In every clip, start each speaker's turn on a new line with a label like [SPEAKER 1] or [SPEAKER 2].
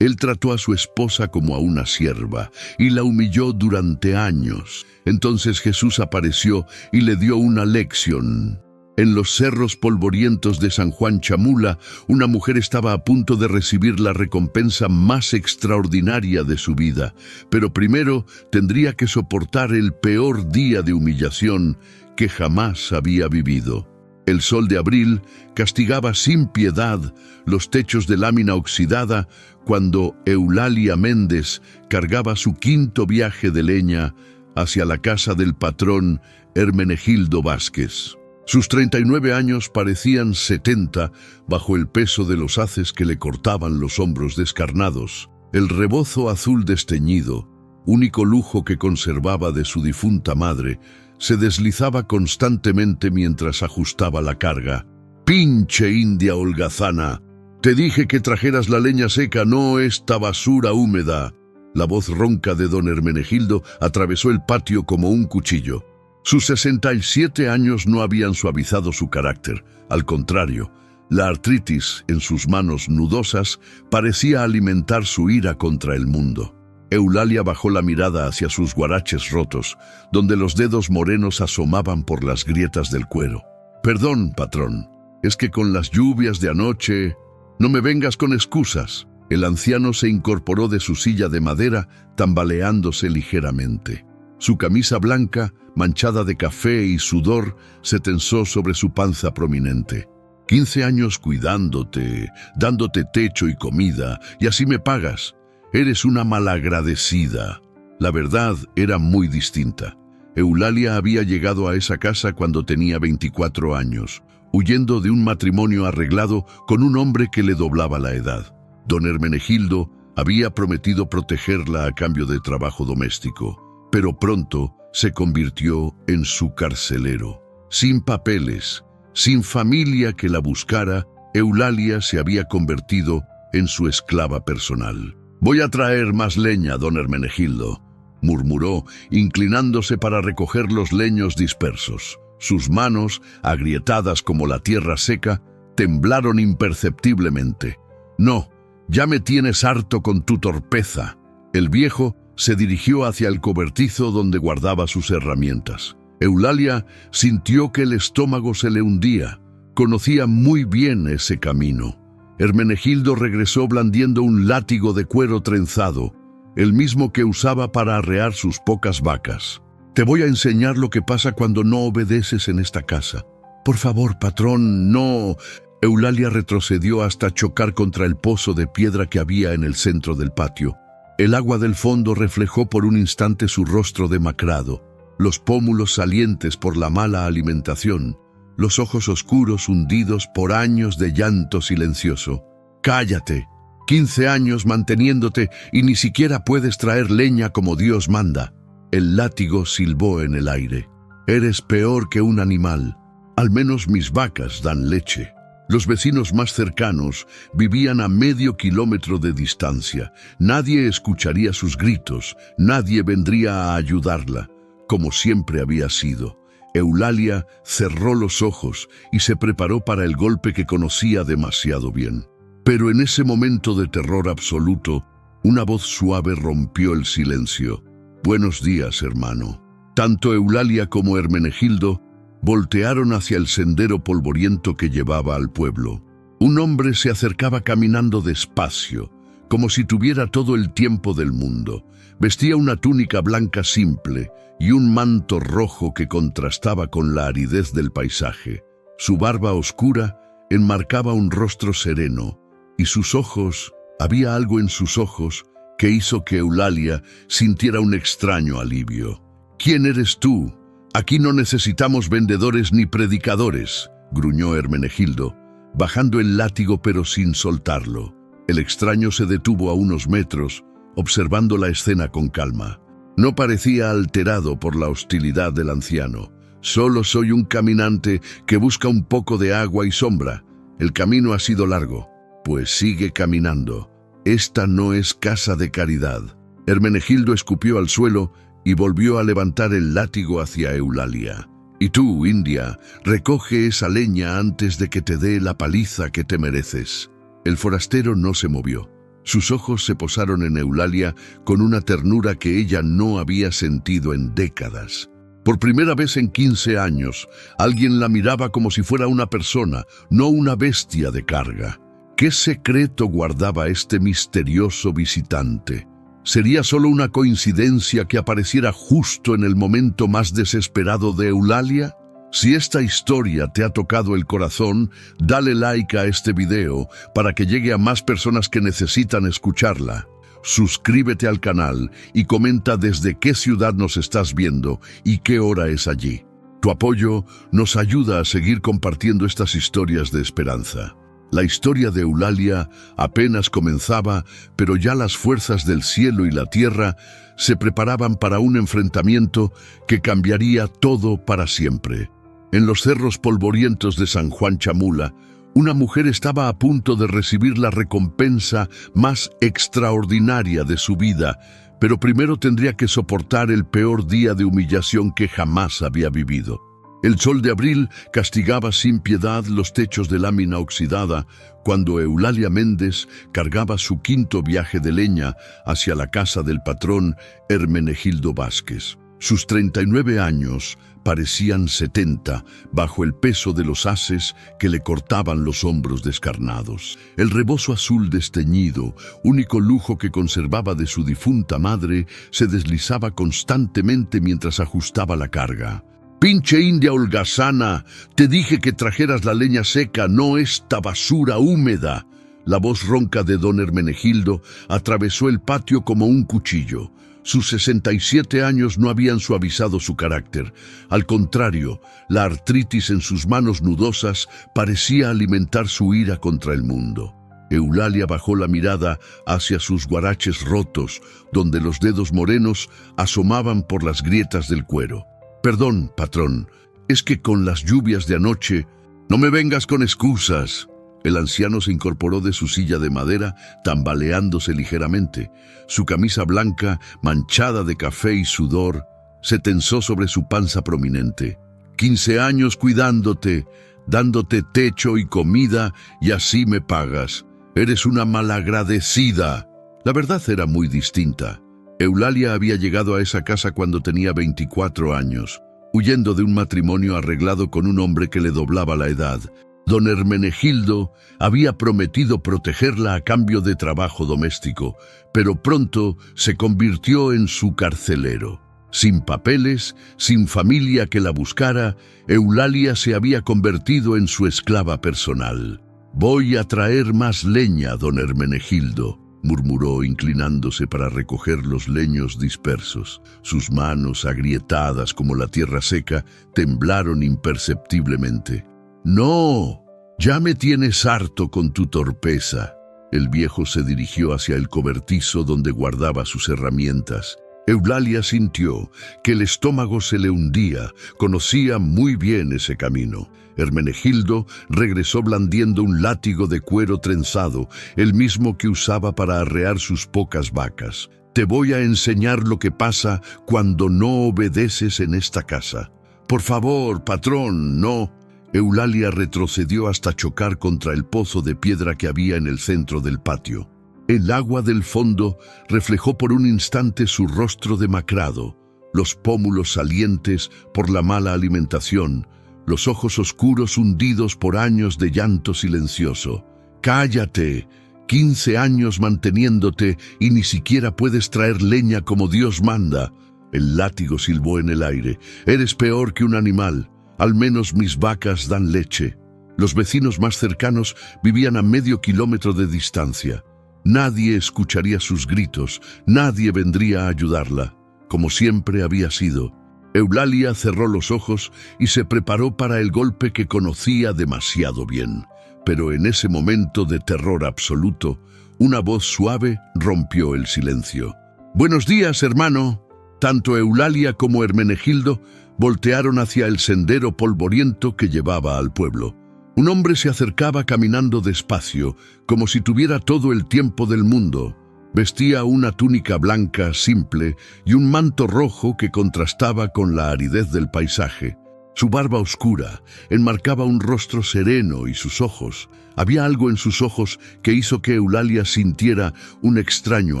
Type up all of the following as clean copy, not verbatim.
[SPEAKER 1] Él trató a su esposa como a una sierva y la humilló durante años. Entonces Jesús apareció y le dio una lección. En los cerros polvorientos de San Juan Chamula, una mujer estaba a punto de recibir la recompensa más extraordinaria de su vida, pero primero tendría que soportar el peor día de humillación que jamás había vivido. El sol de abril castigaba sin piedad los techos de lámina oxidada cuando Eulalia Méndez cargaba su quinto viaje de leña hacia la casa del patrón Hermenegildo Vázquez. Sus 39 años parecían 70 bajo el peso de los haces que le cortaban los hombros descarnados. El rebozo azul desteñido, único lujo que conservaba de su difunta madre, se deslizaba constantemente mientras ajustaba la carga. «¡Pinche india holgazana! Te dije que trajeras la leña seca, no esta basura húmeda». La voz ronca de don Hermenegildo atravesó el patio como un cuchillo. Sus 67 años no habían suavizado su carácter. Al contrario, la artritis en sus manos nudosas parecía alimentar su ira contra el mundo. Eulalia bajó la mirada hacia sus guaraches rotos, donde los dedos morenos asomaban por las grietas del cuero. «Perdón, patrón, es que con las lluvias de anoche...» «No me vengas con excusas». El anciano se incorporó de su silla de madera, tambaleándose ligeramente. Su camisa blanca, manchada de café y sudor, se tensó sobre su panza prominente. 15 años cuidándote, dándote techo y comida, y así me pagas. Eres una malagradecida. La verdad era muy distinta. Eulalia había llegado a esa casa cuando tenía 24 años, huyendo de un matrimonio arreglado con un hombre que le doblaba la edad. Don Hermenegildo había prometido protegerla a cambio de trabajo doméstico, pero pronto se convirtió en su carcelero. Sin papeles, sin familia que la buscara, Eulalia se había convertido en su esclava personal. «Voy a traer más leña, don Hermenegildo», murmuró, inclinándose para recoger los leños dispersos. Sus manos, agrietadas como la tierra seca, temblaron imperceptiblemente. «No, ya me tienes harto con tu torpeza». El viejo se dirigió hacia el cobertizo donde guardaba sus herramientas. Eulalia sintió que el estómago se le hundía. Conocía muy bien ese camino. Hermenegildo regresó blandiendo un látigo de cuero trenzado, el mismo que usaba para arrear sus pocas vacas. «Te voy a enseñar lo que pasa cuando no obedeces en esta casa». «Por favor, patrón, no». Eulalia retrocedió hasta chocar contra el pozo de piedra que había en el centro del patio. El agua del fondo reflejó por un instante su rostro demacrado, los pómulos salientes por la mala alimentación, los ojos oscuros hundidos por años de llanto silencioso. «Cállate. 15 años manteniéndote y ni siquiera puedes traer leña como Dios manda». El látigo silbó en el aire. «Eres peor que un animal. Al menos mis vacas dan leche». Los vecinos más cercanos vivían a medio kilómetro de distancia. Nadie escucharía sus gritos, nadie vendría a ayudarla, como siempre había sido. Eulalia cerró los ojos y se preparó para el golpe que conocía demasiado bien. Pero en ese momento de terror absoluto, una voz suave rompió el silencio. «Buenos días, hermano». Tanto Eulalia como Hermenegildo voltearon hacia el sendero polvoriento que llevaba al pueblo. Un hombre se acercaba caminando despacio, como si tuviera todo el tiempo del mundo. Vestía una túnica blanca simple y un manto rojo que contrastaba con la aridez del paisaje. Su barba oscura enmarcaba un rostro sereno, y sus ojos, había algo en sus ojos que hizo que Eulalia sintiera un extraño alivio. «¿Quién eres tú? Aquí no necesitamos vendedores ni predicadores», gruñó Hermenegildo, bajando el látigo pero sin soltarlo. El extraño se detuvo a unos metros, observando la escena con calma. No parecía alterado por la hostilidad del anciano. «Solo soy un caminante que busca un poco de agua y sombra. El camino ha sido largo». «Pues sigue caminando. Esta no es casa de caridad». Hermenegildo escupió al suelo y volvió a levantar el látigo hacia Eulalia. «Y tú, india, recoge esa leña antes de que te dé la paliza que te mereces». El forastero no se movió. Sus ojos se posaron en Eulalia con una ternura que ella no había sentido en décadas. Por primera vez en 15 años, alguien la miraba como si fuera una persona, no una bestia de carga. ¿Qué secreto guardaba este misterioso visitante? ¿Sería solo una coincidencia que apareciera justo en el momento más desesperado de Eulalia? Si esta historia te ha tocado el corazón, dale like a este video para que llegue a más personas que necesitan escucharla. Suscríbete al canal y comenta desde qué ciudad nos estás viendo y qué hora es allí. Tu apoyo nos ayuda a seguir compartiendo estas historias de esperanza. La historia de Eulalia apenas comenzaba, pero ya las fuerzas del cielo y la tierra se preparaban para un enfrentamiento que cambiaría todo para siempre. En los cerros polvorientos de San Juan Chamula, una mujer estaba a punto de recibir la recompensa más extraordinaria de su vida, pero primero tendría que soportar el peor día de humillación que jamás había vivido. El sol de abril castigaba sin piedad los techos de lámina oxidada cuando Eulalia Méndez cargaba su quinto viaje de leña hacia la casa del patrón Hermenegildo Vázquez. Sus 39 años parecían 70 bajo el peso de los haces que le cortaban los hombros descarnados. El rebozo azul desteñido, único lujo que conservaba de su difunta madre, se deslizaba constantemente mientras ajustaba la carga. «Pinche india holgazana, te dije que trajeras la leña seca, no esta basura húmeda». La voz ronca de don Hermenegildo atravesó el patio como un cuchillo. Sus 67 años no habían suavizado su carácter. Al contrario, la artritis en sus manos nudosas parecía alimentar su ira contra el mundo. Eulalia bajó la mirada hacia sus guaraches rotos, donde los dedos morenos asomaban por las grietas del cuero. «Perdón, patrón, es que con las lluvias de anoche...» «No me vengas con excusas». El anciano se incorporó de su silla de madera, tambaleándose ligeramente. Su camisa blanca, manchada de café y sudor, se tensó sobre su panza prominente. 15 años cuidándote, dándote techo y comida, y así me pagas. Eres una malagradecida. La verdad era muy distinta. Eulalia había llegado a esa casa cuando tenía 24 años, huyendo de un matrimonio arreglado con un hombre que le doblaba la edad. Don Hermenegildo había prometido protegerla a cambio de trabajo doméstico, pero pronto se convirtió en su carcelero. Sin papeles, sin familia que la buscara, Eulalia se había convertido en su esclava personal. «Voy a traer más leña, don Hermenegildo», murmuró inclinándose para recoger los leños dispersos. Sus manos, agrietadas como la tierra seca, temblaron imperceptiblemente. «No, ya me tienes harto con tu torpeza». El viejo se dirigió hacia el cobertizo donde guardaba sus herramientas. Eulalia sintió que el estómago se le hundía, conocía muy bien ese camino. Hermenegildo regresó blandiendo un látigo de cuero trenzado, el mismo que usaba para arrear sus pocas vacas. «Te voy a enseñar lo que pasa cuando no obedeces en esta casa». «Por favor, patrón, no». Eulalia retrocedió hasta chocar contra el pozo de piedra que había en el centro del patio. El agua del fondo reflejó por un instante su rostro demacrado, los pómulos salientes por la mala alimentación, los ojos oscuros hundidos por años de llanto silencioso. «Cállate, 15 años manteniéndote y ni siquiera puedes traer leña como Dios manda». El látigo silbó en el aire. «Eres peor que un animal. Al menos mis vacas dan leche». Los vecinos más cercanos vivían a medio kilómetro de distancia. Nadie escucharía sus gritos, nadie vendría a ayudarla, como siempre había sido. Eulalia cerró los ojos y se preparó para el golpe que conocía demasiado bien. Pero en ese momento de terror absoluto, una voz suave rompió el silencio. «Buenos días, hermano». Tanto Eulalia como Hermenegildo voltearon hacia el sendero polvoriento que llevaba al pueblo. Un hombre se acercaba caminando despacio, como si tuviera todo el tiempo del mundo. Vestía una túnica blanca simple y un manto rojo que contrastaba con la aridez del paisaje. Su barba oscura enmarcaba un rostro sereno y sus ojos. Había algo en sus ojos que hizo que Eulalia sintiera un extraño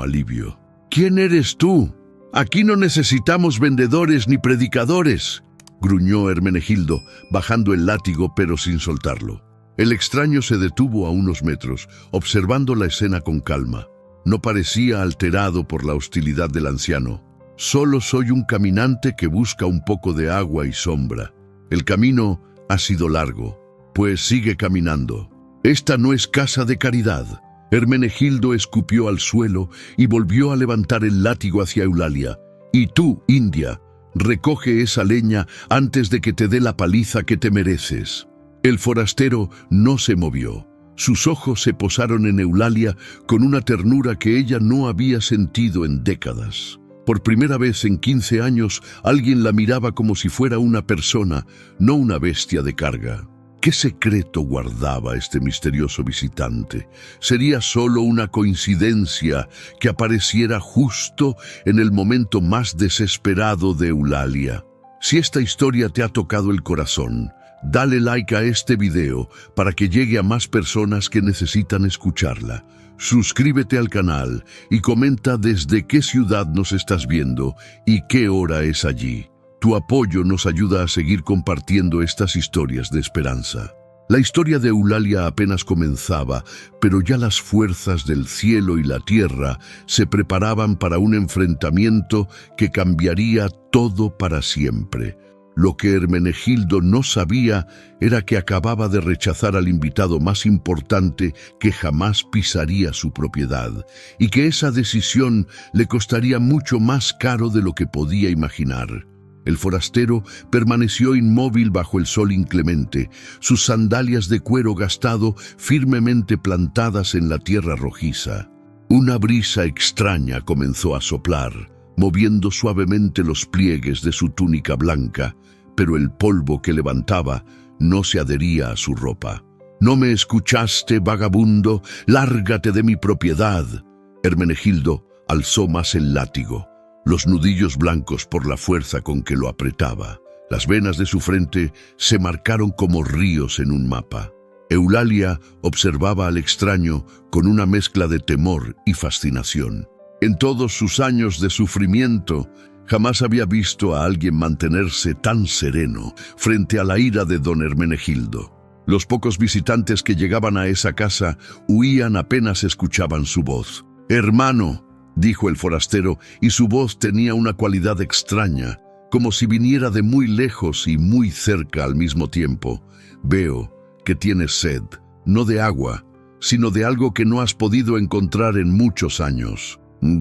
[SPEAKER 1] alivio. «¿Quién eres tú? Aquí no necesitamos vendedores ni predicadores», gruñó Hermenegildo, bajando el látigo pero sin soltarlo. El extraño se detuvo a unos metros, observando la escena con calma. No parecía alterado por la hostilidad del anciano. «Solo soy un caminante que busca un poco de agua y sombra. El camino ha sido largo, pues sigue caminando. Esta no es casa de caridad». Hermenegildo escupió al suelo y volvió a levantar el látigo hacia Eulalia. «Y tú, India, recoge esa leña antes de que te dé la paliza que te mereces». El forastero no se movió. Sus ojos se posaron en Eulalia con una ternura que ella no había sentido en décadas. Por primera vez en 15 años, alguien la miraba como si fuera una persona, no una bestia de carga. ¿Qué secreto guardaba este misterioso visitante? ¿Sería solo una coincidencia que apareciera justo en el momento más desesperado de Eulalia? Si esta historia te ha tocado el corazón, dale like a este video para que llegue a más personas que necesitan escucharla. Suscríbete al canal y comenta desde qué ciudad nos estás viendo y qué hora es allí. Tu apoyo nos ayuda a seguir compartiendo estas historias de esperanza. La historia de Eulalia apenas comenzaba, pero ya las fuerzas del cielo y la tierra se preparaban para un enfrentamiento que cambiaría todo para siempre. Lo que Hermenegildo no sabía era que acababa de rechazar al invitado más importante que jamás pisaría su propiedad, y que esa decisión le costaría mucho más caro de lo que podía imaginar. El forastero permaneció inmóvil bajo el sol inclemente, sus sandalias de cuero gastado firmemente plantadas en la tierra rojiza. Una brisa extraña comenzó a soplar, moviendo suavemente los pliegues de su túnica blanca, pero el polvo que levantaba no se adhería a su ropa. «¿No me escuchaste, vagabundo? ¡Lárgate de mi propiedad!». Hermenegildo alzó más el látigo, los nudillos blancos por la fuerza con que lo apretaba. Las venas de su frente se marcaron como ríos en un mapa. Eulalia observaba al extraño con una mezcla de temor y fascinación. En todos sus años de sufrimiento, jamás había visto a alguien mantenerse tan sereno frente a la ira de don Hermenegildo. Los pocos visitantes que llegaban a esa casa huían apenas escuchaban su voz. «Hermano», dijo el forastero, y su voz tenía una cualidad extraña, como si viniera de muy lejos y muy cerca al mismo tiempo. «Veo que tienes sed, no de agua, sino de algo que no has podido encontrar en muchos años».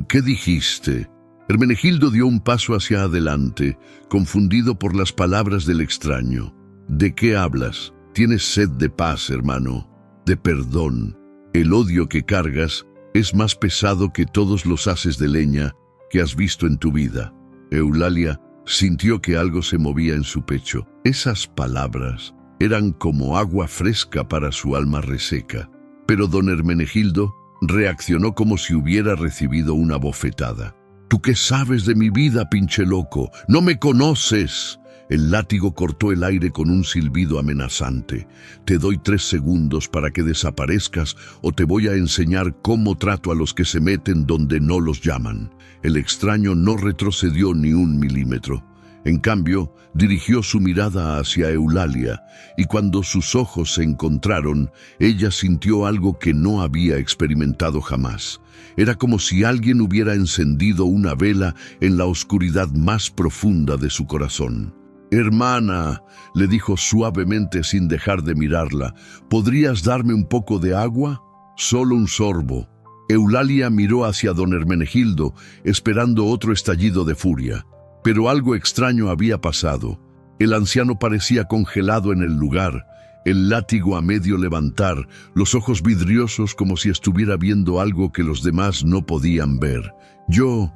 [SPEAKER 1] «¿Qué dijiste?». Hermenegildo dio un paso hacia adelante, confundido por las palabras del extraño. «¿De qué hablas? Tienes sed de paz, hermano, de perdón. El odio que cargas es más pesado que todos los haces de leña que has visto en tu vida». Eulalia sintió que algo se movía en su pecho. Esas palabras eran como agua fresca para su alma reseca. Pero don Hermenegildo reaccionó como si hubiera recibido una bofetada. «¿Tú qué sabes de mi vida, pinche loco? ¡No me conoces!». El látigo cortó el aire con un silbido amenazante. «Te doy 3 segundos para que desaparezcas o te voy a enseñar cómo trato a los que se meten donde no los llaman». El extraño no retrocedió ni un milímetro. En cambio, dirigió su mirada hacia Eulalia, y cuando sus ojos se encontraron, ella sintió algo que no había experimentado jamás. Era como si alguien hubiera encendido una vela en la oscuridad más profunda de su corazón. «Hermana», le dijo suavemente sin dejar de mirarla, «¿podrías darme un poco de agua? Solo un sorbo». Eulalia miró hacia don Hermenegildo, esperando otro estallido de furia. Pero algo extraño había pasado. El anciano parecía congelado en el lugar, el látigo a medio levantar, los ojos vidriosos como si estuviera viendo algo que los demás no podían ver. Yo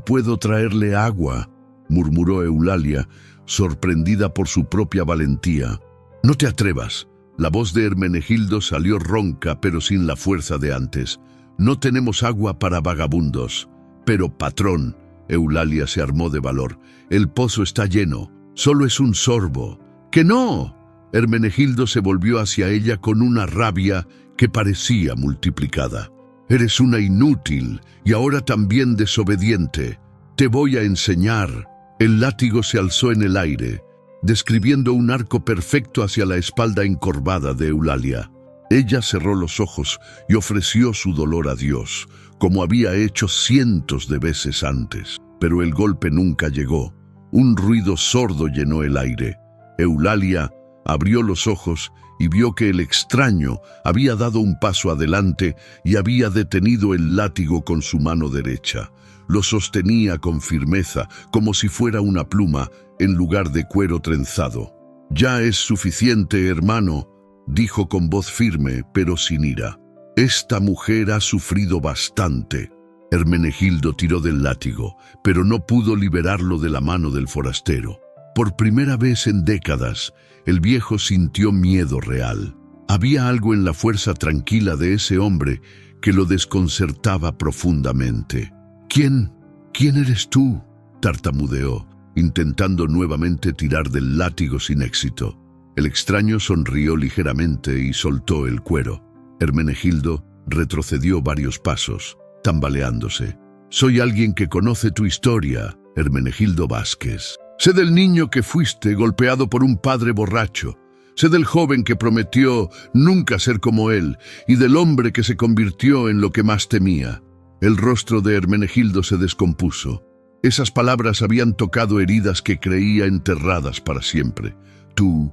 [SPEAKER 1] puedo traerle agua», murmuró Eulalia, sorprendida por su propia valentía. «No te atrevas». La voz de Hermenegildo salió ronca, pero sin la fuerza de antes. «No tenemos agua para vagabundos». «Pero, patrón», Eulalia se armó de valor, «el pozo está lleno. Solo es un sorbo. ¡Que no! Hermenegildo se volvió hacia ella con una rabia que parecía multiplicada. Eres una inútil y ahora también desobediente. Te voy a enseñar. El látigo se alzó en el aire, describiendo un arco perfecto hacia la espalda encorvada de Eulalia. Ella cerró los ojos y ofreció su dolor a Dios, como había hecho cientos de veces antes. Pero el golpe nunca llegó. Un ruido sordo llenó el aire. Eulalia abrió los ojos y vio que el extraño había dado un paso adelante y había detenido el látigo con su mano derecha. Lo sostenía con firmeza, como si fuera una pluma, en lugar de cuero trenzado. «Ya es suficiente, hermano», dijo con voz firme, pero sin ira. «Esta mujer ha sufrido bastante». Hermenegildo tiró del látigo, pero no pudo liberarlo de la mano del forastero. Por primera vez en décadas, el viejo sintió miedo real. Había algo en la fuerza tranquila de ese hombre que lo desconcertaba profundamente. «¿Quién eres tú?», tartamudeó, intentando nuevamente tirar del látigo sin éxito. El extraño sonrió ligeramente y soltó el cuero. Hermenegildo retrocedió varios pasos, tambaleándose. «Soy alguien que conoce tu historia, Hermenegildo Vázquez. Sé del niño que fuiste golpeado por un padre borracho. Sé del joven que prometió nunca ser como él y del hombre que se convirtió en lo que más temía». El rostro de Hermenegildo se descompuso. Esas palabras habían tocado heridas que creía enterradas para siempre. Tú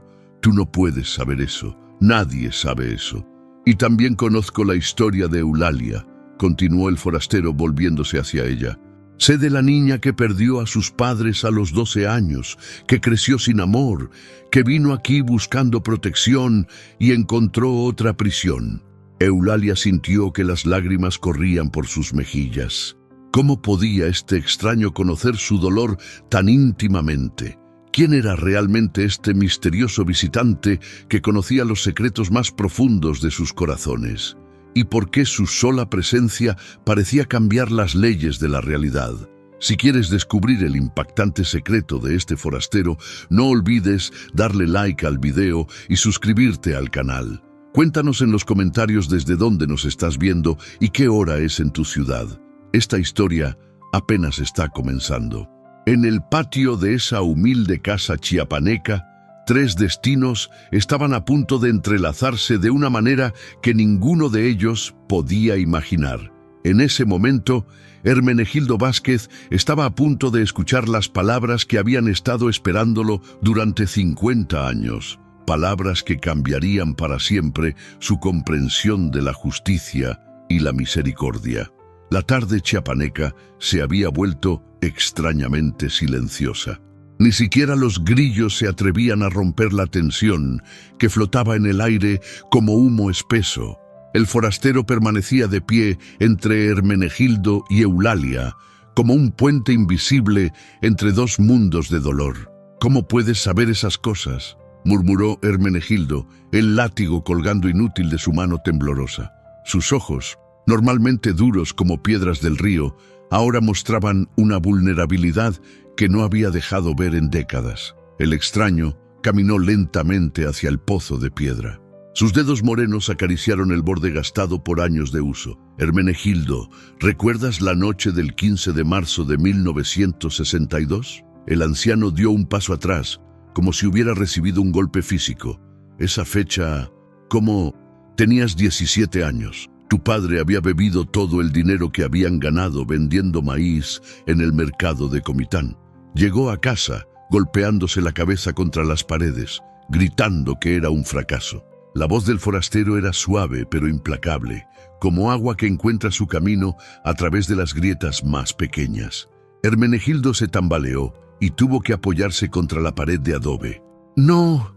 [SPEAKER 1] no puedes saber eso. Nadie sabe eso. Y también conozco la historia de Eulalia, continuó el forastero volviéndose hacia ella. Sé de la niña que perdió a sus padres a los 12 años, que creció sin amor, que vino aquí buscando protección y encontró otra prisión. Eulalia sintió que las lágrimas corrían por sus mejillas. ¿Cómo podía este extraño conocer su dolor tan íntimamente? ¿Quién era realmente este misterioso visitante que conocía los secretos más profundos de sus corazones? ¿Y por qué su sola presencia parecía cambiar las leyes de la realidad? Si quieres descubrir el impactante secreto de este forastero, no olvides darle like al video y suscribirte al canal. Cuéntanos en los comentarios desde dónde nos estás viendo y qué hora es en tu ciudad. Esta historia apenas está comenzando. En el patio de esa humilde casa chiapaneca, 3 destinos estaban a punto de entrelazarse de una manera que ninguno de ellos podía imaginar. En ese momento, Hermenegildo Vázquez estaba a punto de escuchar las palabras que habían estado esperándolo durante 50 años. Palabras que cambiarían para siempre su comprensión de la justicia y la misericordia. La tarde chiapaneca se había vuelto extrañamente silenciosa. Ni siquiera los grillos se atrevían a romper la tensión que flotaba en el aire como humo espeso. El forastero permanecía de pie entre Hermenegildo y Eulalia, como un puente invisible entre 2 mundos de dolor. «¿Cómo puedes saber esas cosas?», murmuró Hermenegildo, el látigo colgando inútil de su mano temblorosa. Sus ojos, normalmente duros como piedras del río, ahora mostraban una vulnerabilidad que no había dejado ver en décadas. El extraño caminó lentamente hacia el pozo de piedra. Sus dedos morenos acariciaron el borde gastado por años de uso. «Hermenegildo, ¿recuerdas la noche del 15 de marzo de 1962? El anciano dio un paso atrás, como si hubiera recibido un golpe físico. Esa fecha, ¿cómo? Tenías 17 años. Tu padre había bebido todo el dinero que habían ganado vendiendo maíz en el mercado de Comitán. Llegó a casa, golpeándose la cabeza contra las paredes, gritando que era un fracaso. La voz del forastero era suave pero implacable, como agua que encuentra su camino a través de las grietas más pequeñas. Hermenegildo se tambaleó y tuvo que apoyarse contra la pared de adobe. No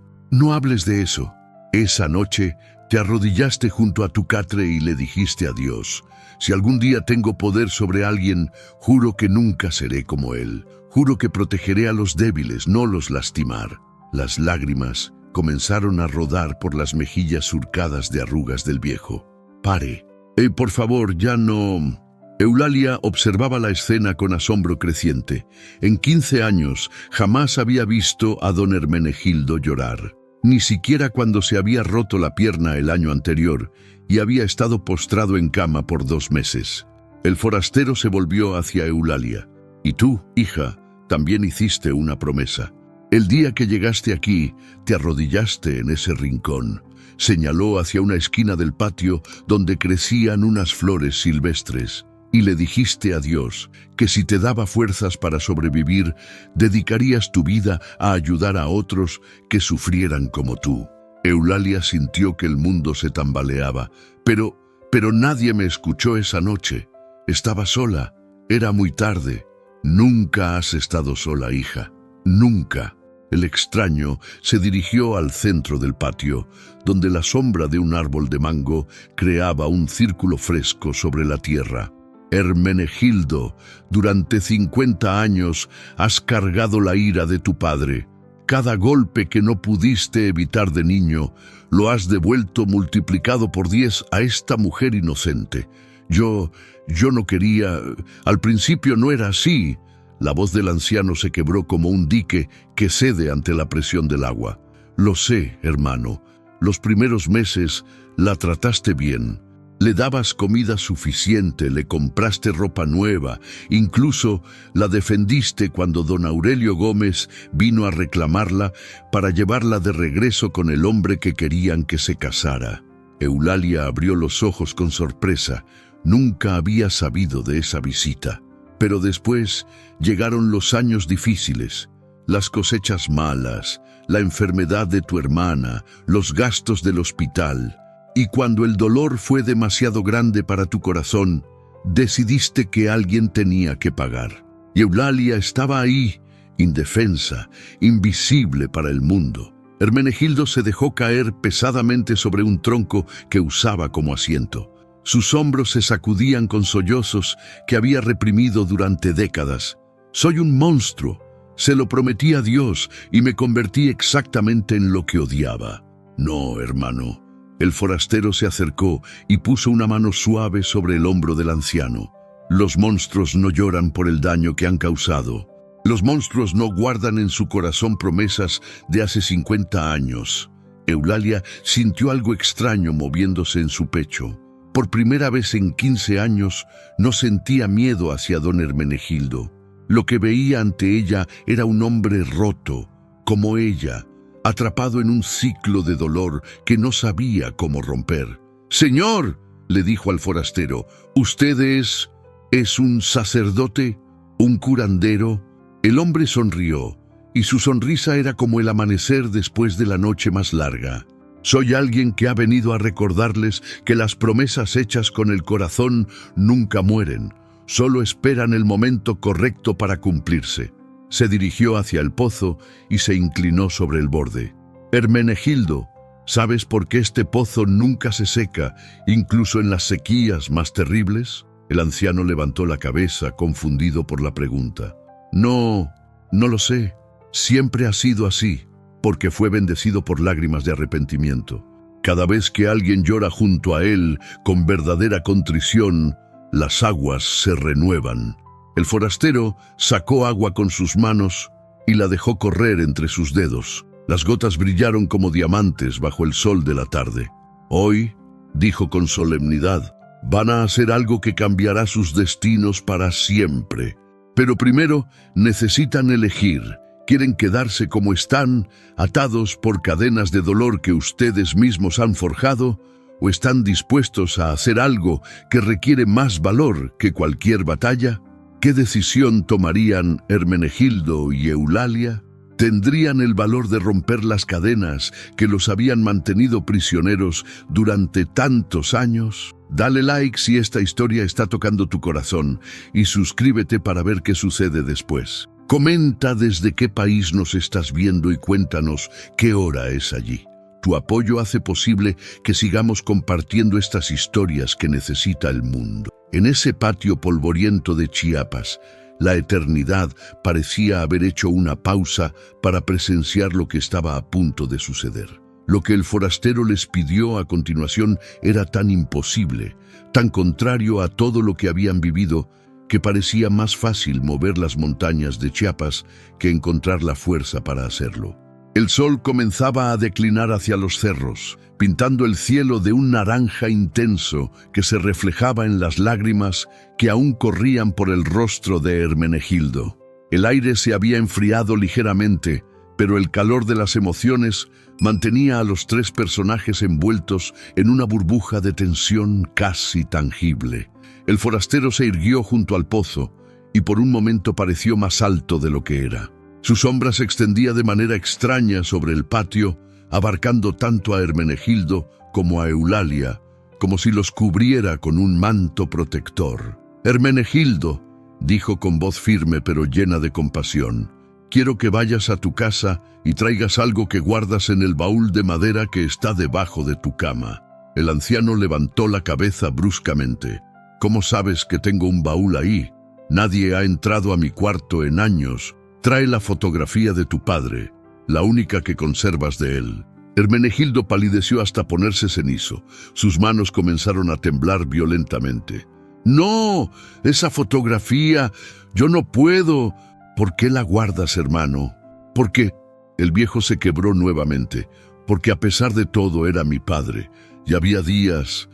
[SPEAKER 1] hables de eso. Esa noche te arrodillaste junto a tu catre y le dijiste a Dios: si algún día tengo poder sobre alguien, juro que nunca seré como él. Juro que protegeré a los débiles, no los lastimar. Las lágrimas comenzaron a rodar por las mejillas surcadas de arrugas del viejo. Pare. Por favor, ya no Eulalia observaba la escena con asombro creciente. En 15 años jamás había visto a don Hermenegildo llorar, ni siquiera cuando se había roto la pierna el año anterior y había estado postrado en cama por 2 meses. El forastero se volvió hacia Eulalia. «Y tú, hija, también hiciste una promesa. El día que llegaste aquí, te arrodillaste en ese rincón». Señaló hacia una esquina del patio donde crecían unas flores silvestres. «Y le dijiste a Dios que si te daba fuerzas para sobrevivir, dedicarías tu vida a ayudar a otros que sufrieran como tú». Eulalia sintió que el mundo se tambaleaba. Pero nadie me escuchó esa noche. Estaba sola. Era muy tarde. «Nunca has estado sola, hija. Nunca». El extraño se dirigió al centro del patio, donde la sombra de un árbol de mango creaba un círculo fresco sobre la tierra. «Hermenegildo, durante 50 años has cargado la ira de tu padre. Cada golpe que no pudiste evitar de niño, lo has devuelto multiplicado por 10 a esta mujer inocente. Yo no quería... Al principio no era así». La voz del anciano se quebró como un dique que cede ante la presión del agua. «Lo sé, hermano. Los primeros meses la trataste bien. Le dabas comida suficiente, le compraste ropa nueva, incluso la defendiste cuando don Aurelio Gómez vino a reclamarla para llevarla de regreso con el hombre que querían que se casara». Eulalia abrió los ojos con sorpresa. Nunca había sabido de esa visita. Pero después llegaron los años difíciles, las cosechas malas, la enfermedad de tu hermana, los gastos del hospital. Y cuando el dolor fue demasiado grande para tu corazón, decidiste que alguien tenía que pagar. Y Eulalia estaba ahí, indefensa, invisible para el mundo. Hermenegildo se dejó caer pesadamente sobre un tronco que usaba como asiento. Sus hombros se sacudían con sollozos que había reprimido durante décadas. «Soy un monstruo. Se lo prometí a Dios y me convertí exactamente en lo que odiaba». «No, hermano». El forastero se acercó y puso una mano suave sobre el hombro del anciano. «Los monstruos no lloran por el daño que han causado. Los monstruos no guardan en su corazón promesas de hace 50 años». Eulalia sintió algo extraño moviéndose en su pecho. Por primera vez en 15 años no sentía miedo hacia don Hermenegildo. Lo que veía ante ella era un hombre roto, como ella, atrapado en un ciclo de dolor que no sabía cómo romper. «Señor», le dijo al forastero, «¿usted es un sacerdote? ¿Un curandero?» El hombre sonrió, y su sonrisa era como el amanecer después de la noche más larga. «Soy alguien que ha venido a recordarles que las promesas hechas con el corazón nunca mueren, solo esperan el momento correcto para cumplirse». Se dirigió hacia el pozo y se inclinó sobre el borde. «Hermenegildo, ¿sabes por qué este pozo nunca se seca, incluso en las sequías más terribles?» El anciano levantó la cabeza, confundido por la pregunta. No lo sé. Siempre ha sido así, porque fue bendecido por lágrimas de arrepentimiento. Cada vez que alguien llora junto a él con verdadera contrición, las aguas se renuevan». El forastero sacó agua con sus manos y la dejó correr entre sus dedos. Las gotas brillaron como diamantes bajo el sol de la tarde. «Hoy», dijo con solemnidad, «van a hacer algo que cambiará sus destinos para siempre. Pero primero necesitan elegir. ¿Quieren quedarse como están, atados por cadenas de dolor que ustedes mismos han forjado? ¿O están dispuestos a hacer algo que requiere más valor que cualquier batalla? ¿Qué decisión tomarían Hermenegildo y Eulalia? ¿Tendrían el valor de romper las cadenas que los habían mantenido prisioneros durante tantos años? Dale like si esta historia está tocando tu corazón y suscríbete para ver qué sucede después. Comenta desde qué país nos estás viendo y cuéntanos qué hora es allí. Tu apoyo hace posible que sigamos compartiendo estas historias que necesita el mundo. En ese patio polvoriento de Chiapas, la eternidad parecía haber hecho una pausa para presenciar lo que estaba a punto de suceder. Lo que el forastero les pidió a continuación era tan imposible, tan contrario a todo lo que habían vivido, que parecía más fácil mover las montañas de Chiapas que encontrar la fuerza para hacerlo. El sol comenzaba a declinar hacia los cerros, pintando el cielo de un naranja intenso que se reflejaba en las lágrimas que aún corrían por el rostro de Hermenegildo. El aire se había enfriado ligeramente, pero el calor de las emociones mantenía a los tres personajes envueltos en una burbuja de tensión casi tangible. El forastero se irguió junto al pozo y por un momento pareció más alto de lo que era. Su sombra se extendía de manera extraña sobre el patio, abarcando tanto a Hermenegildo como a Eulalia, como si los cubriera con un manto protector. «Hermenegildo», dijo con voz firme pero llena de compasión, «quiero que vayas a tu casa y traigas algo que guardas en el baúl de madera que está debajo de tu cama». El anciano levantó la cabeza bruscamente. «¿Cómo sabes que tengo un baúl ahí? Nadie ha entrado a mi cuarto en años. Trae la fotografía de tu padre, la única que conservas de él». Hermenegildo palideció hasta ponerse cenizo. Sus manos comenzaron a temblar violentamente. «No, esa fotografía, yo no puedo». «¿Por qué la guardas, hermano?» «Porque…» El viejo se quebró nuevamente. «Porque a pesar de todo era mi padre. Y había días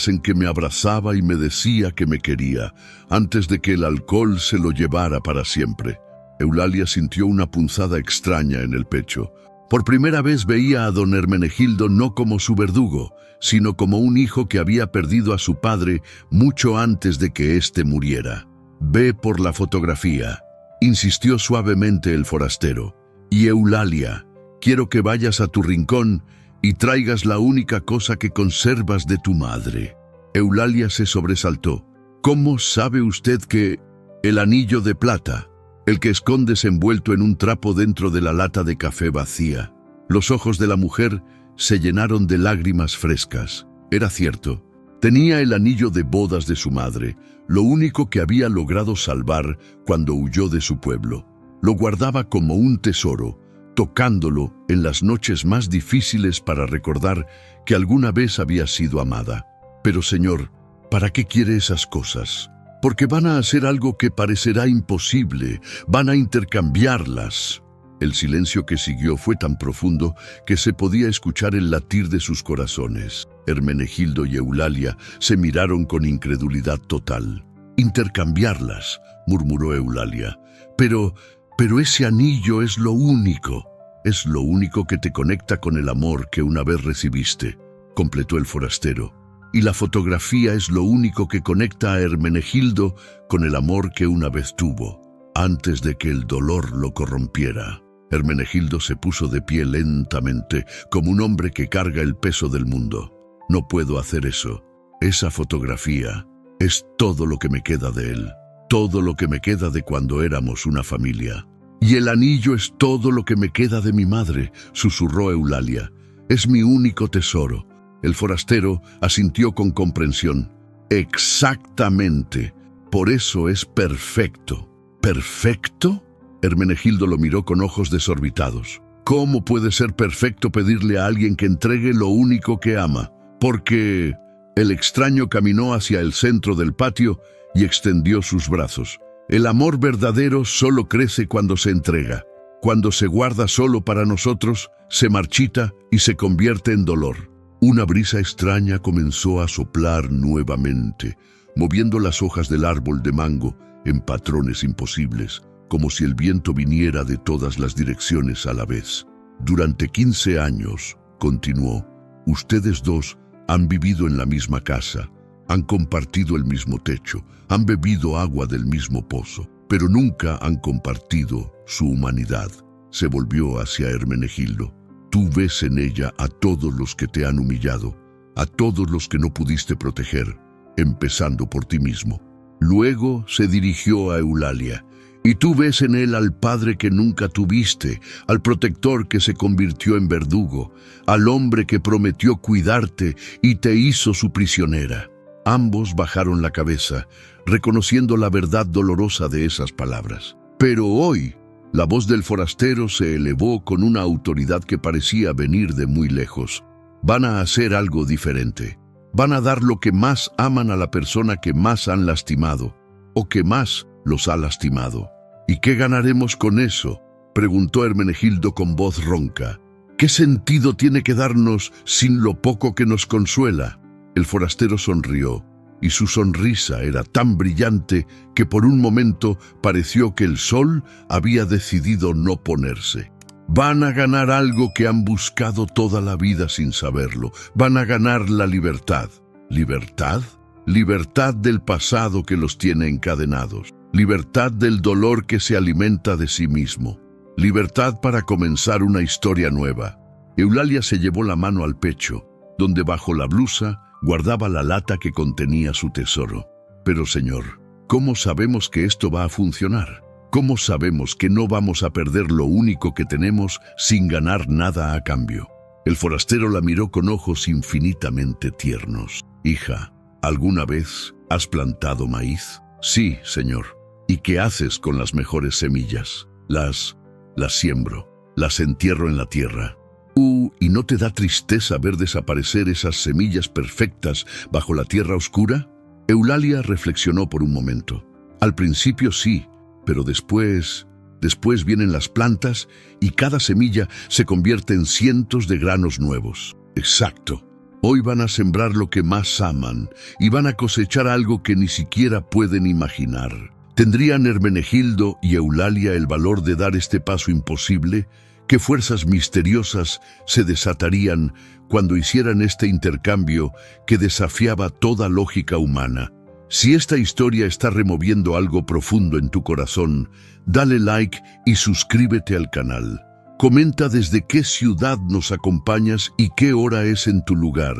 [SPEAKER 1] en que me abrazaba y me decía que me quería, antes de que el alcohol se lo llevara para siempre». Eulalia sintió una punzada extraña en el pecho. Por primera vez veía a don Hermenegildo no como su verdugo, sino como un hijo que había perdido a su padre mucho antes de que éste muriera. «Ve por la fotografía», insistió suavemente el forastero. «Y Eulalia, quiero que vayas a tu rincón y traigas la única cosa que conservas de tu madre». Eulalia se sobresaltó. «¿Cómo sabe usted que…?» «El anillo de plata, el que escondes envuelto en un trapo dentro de la lata de café vacía». Los ojos de la mujer se llenaron de lágrimas frescas. Era cierto. Tenía el anillo de bodas de su madre, lo único que había logrado salvar cuando huyó de su pueblo. Lo guardaba como un tesoro, tocándolo en las noches más difíciles para recordar que alguna vez había sido amada. «Pero, señor, ¿para qué quiere esas cosas?» «Porque van a hacer algo que parecerá imposible, van a intercambiarlas». El silencio que siguió fue tan profundo que se podía escuchar el latir de sus corazones. Hermenegildo y Eulalia se miraron con incredulidad total. «Intercambiarlas», murmuró Eulalia. Pero ese anillo es lo único que te conecta con el amor que una vez recibiste», completó el forastero. «Y la fotografía es lo único que conecta a Hermenegildo con el amor que una vez tuvo, antes de que el dolor lo corrompiera». Hermenegildo se puso de pie lentamente, como un hombre que carga el peso del mundo. «No puedo hacer eso. Esa fotografía es todo lo que me queda de él, todo lo que me queda de cuando éramos una familia». «Y el anillo es todo lo que me queda de mi madre», susurró Eulalia. «Es mi único tesoro». El forastero asintió con comprensión. «Exactamente. Por eso es perfecto». «¿Perfecto?». Hermenegildo lo miró con ojos desorbitados. «¿Cómo puede ser perfecto pedirle a alguien que entregue lo único que ama?» «Porque…». El extraño caminó hacia el centro del patio y extendió sus brazos. «El amor verdadero solo crece cuando se entrega. Cuando se guarda solo para nosotros, se marchita y se convierte en dolor». Una brisa extraña comenzó a soplar nuevamente, moviendo las hojas del árbol de mango en patrones imposibles, como si el viento viniera de todas las direcciones a la vez. «Durante 15 años», continuó, «ustedes dos han vivido en la misma casa, han compartido el mismo techo, han bebido agua del mismo pozo, pero nunca han compartido su humanidad». Se volvió hacia Hermenegildo. «Tú ves en ella a todos los que te han humillado, a todos los que no pudiste proteger, empezando por ti mismo». Luego se dirigió a Eulalia. «Y tú ves en él al padre que nunca tuviste, al protector que se convirtió en verdugo, al hombre que prometió cuidarte y te hizo su prisionera». Ambos bajaron la cabeza, reconociendo la verdad dolorosa de esas palabras. «Pero hoy», La voz del forastero se elevó con una autoridad que parecía venir de muy lejos. Van a hacer algo diferente. Van a dar lo que más aman a la persona que más han lastimado, o que más los ha lastimado. ¿Y qué ganaremos con eso?, preguntó Hermenegildo con voz ronca. ¿Qué sentido tiene que darnos sin lo poco que nos consuela? El forastero sonrió, y su sonrisa era tan brillante que por un momento pareció que el sol había decidido no ponerse. Van a ganar algo que han buscado toda la vida sin saberlo. Van a ganar la libertad. ¿Libertad? Libertad del pasado que los tiene encadenados. Libertad del dolor que se alimenta de sí mismo. Libertad para comenzar una historia nueva. Eulalia se llevó la mano al pecho, donde bajo la blusa guardaba la lata que contenía su tesoro. Pero, señor, ¿cómo sabemos que esto va a funcionar? ¿Cómo sabemos que no vamos a perder lo único que tenemos sin ganar nada a cambio? El forastero la miró con ojos infinitamente tiernos. Hija, ¿alguna vez has plantado maíz? Sí, señor. ¿Y qué haces con las mejores semillas? Las siembro, las entierro en la tierra. ¿Y no te da tristeza ver desaparecer esas semillas perfectas bajo la tierra oscura? Eulalia reflexionó por un momento. Al principio sí, pero después vienen las plantas y cada semilla se convierte en cientos de granos nuevos. Exacto. Hoy van a sembrar lo que más aman y van a cosechar algo que ni siquiera pueden imaginar. ¿Tendrían Hermenegildo y Eulalia el valor de dar este paso imposible? ¿Qué fuerzas misteriosas se desatarían cuando hicieran este intercambio que desafiaba toda lógica humana? Si esta historia está removiendo algo profundo en tu corazón, dale like y suscríbete al canal. Comenta desde qué ciudad nos acompañas y qué hora es en tu lugar.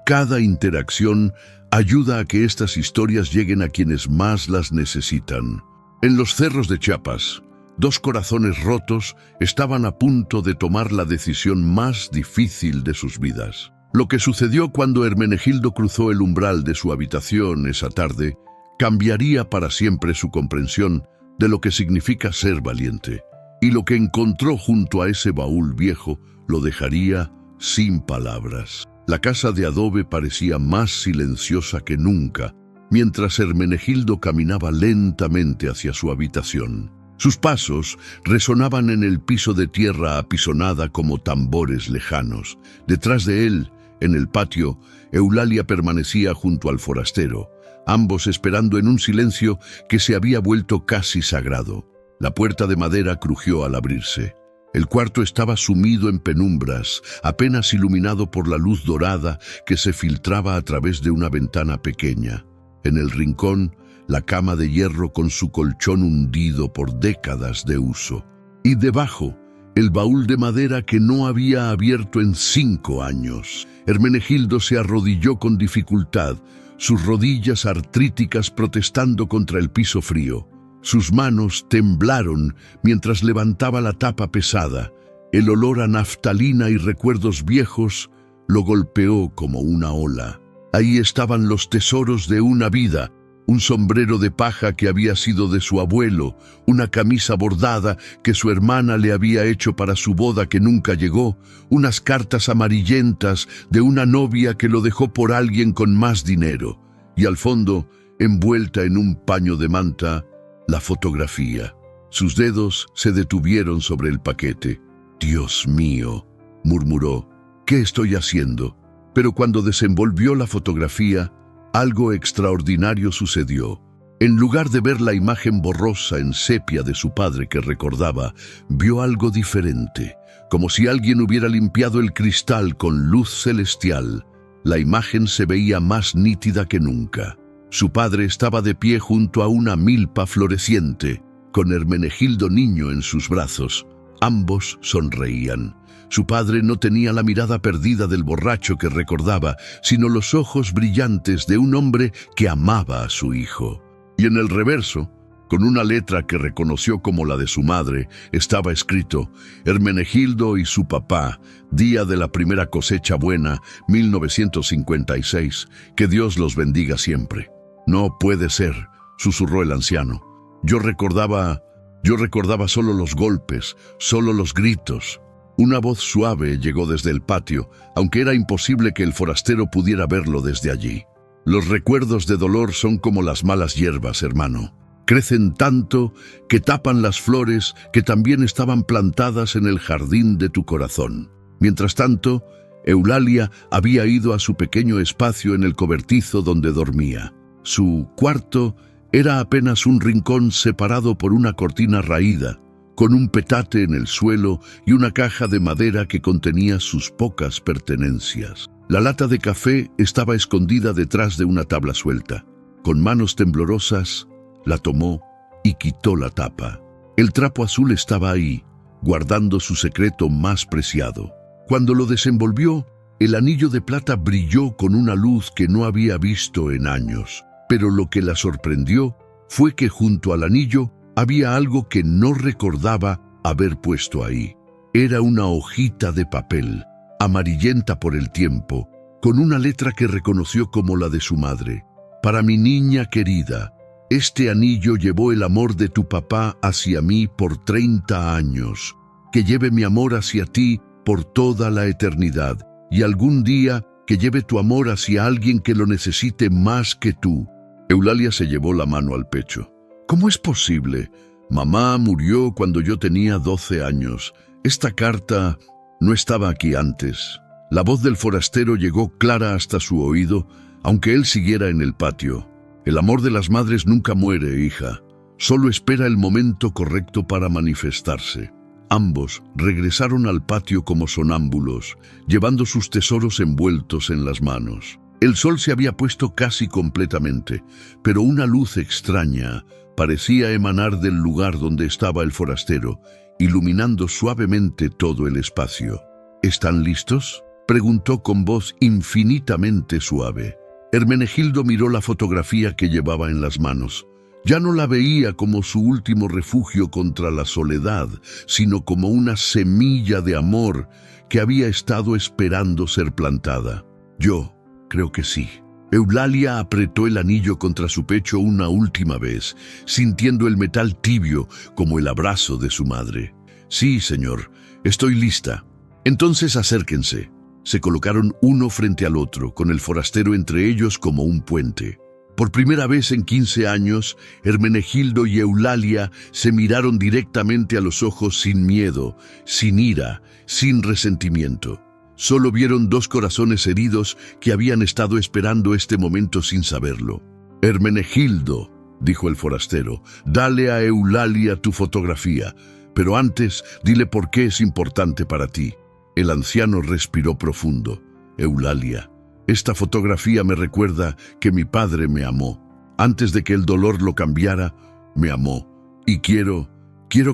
[SPEAKER 1] Cada interacción ayuda a que estas historias lleguen a quienes más las necesitan. En los cerros de Chiapas, 2 corazones rotos estaban a punto de tomar la decisión más difícil de sus vidas. Lo que sucedió cuando Hermenegildo cruzó el umbral de su habitación esa tarde cambiaría para siempre su comprensión de lo que significa ser valiente. Y lo que encontró junto a ese baúl viejo lo dejaría sin palabras. La casa de adobe parecía más silenciosa que nunca, mientras Hermenegildo caminaba lentamente hacia su habitación. Sus pasos resonaban en el piso de tierra apisonada como tambores lejanos. Detrás de él, en el patio, Eulalia permanecía junto al forastero, ambos esperando en un silencio que se había vuelto casi sagrado. La puerta de madera crujió al abrirse. El cuarto estaba sumido en penumbras, apenas iluminado por la luz dorada que se filtraba a través de una ventana pequeña. En el rincón, la cama de hierro con su colchón hundido por décadas de uso. Y debajo, el baúl de madera que no había abierto en 5 años. Hermenegildo se arrodilló con dificultad, sus rodillas artríticas protestando contra el piso frío. Sus manos temblaron mientras levantaba la tapa pesada. El olor a naftalina y recuerdos viejos lo golpeó como una ola. Ahí estaban los tesoros de una vida. Un sombrero de paja que había sido de su abuelo, una camisa bordada que su hermana le había hecho para su boda que nunca llegó, unas cartas amarillentas de una novia que lo dejó por alguien con más dinero, y al fondo, envuelta en un paño de manta, la fotografía. Sus dedos se detuvieron sobre el paquete. «Dios mío», murmuró, «¿qué estoy haciendo?». Pero cuando desenvolvió la fotografía, algo extraordinario sucedió. En lugar de ver la imagen borrosa en sepia de su padre que recordaba, vio algo diferente, como si alguien hubiera limpiado el cristal con luz celestial. La imagen se veía más nítida que nunca. Su padre estaba de pie junto a una milpa floreciente, con Hermenegildo niño en sus brazos. Ambos sonreían. Su padre no tenía la mirada perdida del borracho que recordaba, sino los ojos brillantes de un hombre que amaba a su hijo. Y en el reverso, con una letra que reconoció como la de su madre, estaba escrito: Hermenegildo y su papá, día de la primera cosecha buena, 1956, que Dios los bendiga siempre. No puede ser, susurró el anciano. Yo recordaba Yo recordaba solo los golpes, solo los gritos. Una voz suave llegó desde el patio, aunque era imposible que el forastero pudiera verlo desde allí. Los recuerdos de dolor son como las malas hierbas, hermano. Crecen tanto que tapan las flores que también estaban plantadas en el jardín de tu corazón. Mientras tanto, Eulalia había ido a su pequeño espacio en el cobertizo donde dormía. Su cuarto era apenas un rincón separado por una cortina raída, con un petate en el suelo y una caja de madera que contenía sus pocas pertenencias. La lata de café estaba escondida detrás de una tabla suelta. Con manos temblorosas, la tomó y quitó la tapa. El trapo azul estaba ahí, guardando su secreto más preciado. Cuando lo desenvolvió, el anillo de plata brilló con una luz que no había visto en años. Pero lo que la sorprendió fue que junto al anillo había algo que no recordaba haber puesto ahí. Era una hojita de papel, amarillenta por el tiempo, con una letra que reconoció como la de su madre. Para mi niña querida, este anillo llevó el amor de tu papá hacia mí por 30 años. Que lleve mi amor hacia ti por toda la eternidad, y algún día que lleve tu amor hacia alguien que lo necesite más que tú. Eulalia se llevó la mano al pecho. ¿Cómo es posible? Mamá murió cuando yo tenía 12 años. Esta carta no estaba aquí antes. La voz del forastero llegó clara hasta su oído, aunque él siguiera en el patio. El amor de las madres nunca muere, hija. Solo espera el momento correcto para manifestarse. Ambos regresaron al patio como sonámbulos, llevando sus tesoros envueltos en las manos. El sol se había puesto casi completamente, pero una luz extraña parecía emanar del lugar donde estaba el forastero, iluminando suavemente todo el espacio. ¿Están listos?, preguntó con voz infinitamente suave. Hermenegildo miró la fotografía que llevaba en las manos. Ya no la veía como su último refugio contra la soledad, sino como una semilla de amor que había estado esperando ser plantada. Yo creo que sí. Eulalia apretó el anillo contra su pecho una última vez, sintiendo el metal tibio como el abrazo de su madre. Sí, señor, estoy lista. Entonces acérquense. Se colocaron uno frente al otro, con el forastero entre ellos como un puente. Por primera vez en 15 años, Hermenegildo y Eulalia se miraron directamente a los ojos sin miedo, sin ira, sin resentimiento. Solo vieron dos corazones heridos que habían estado esperando este momento sin saberlo. Hermenegildo, dijo el forastero, dale a Eulalia tu fotografía, pero antes dile por qué es importante para ti. El anciano respiró profundo. Eulalia, esta fotografía me recuerda que mi padre me amó. Antes de que el dolor lo cambiara, me amó. Y quiero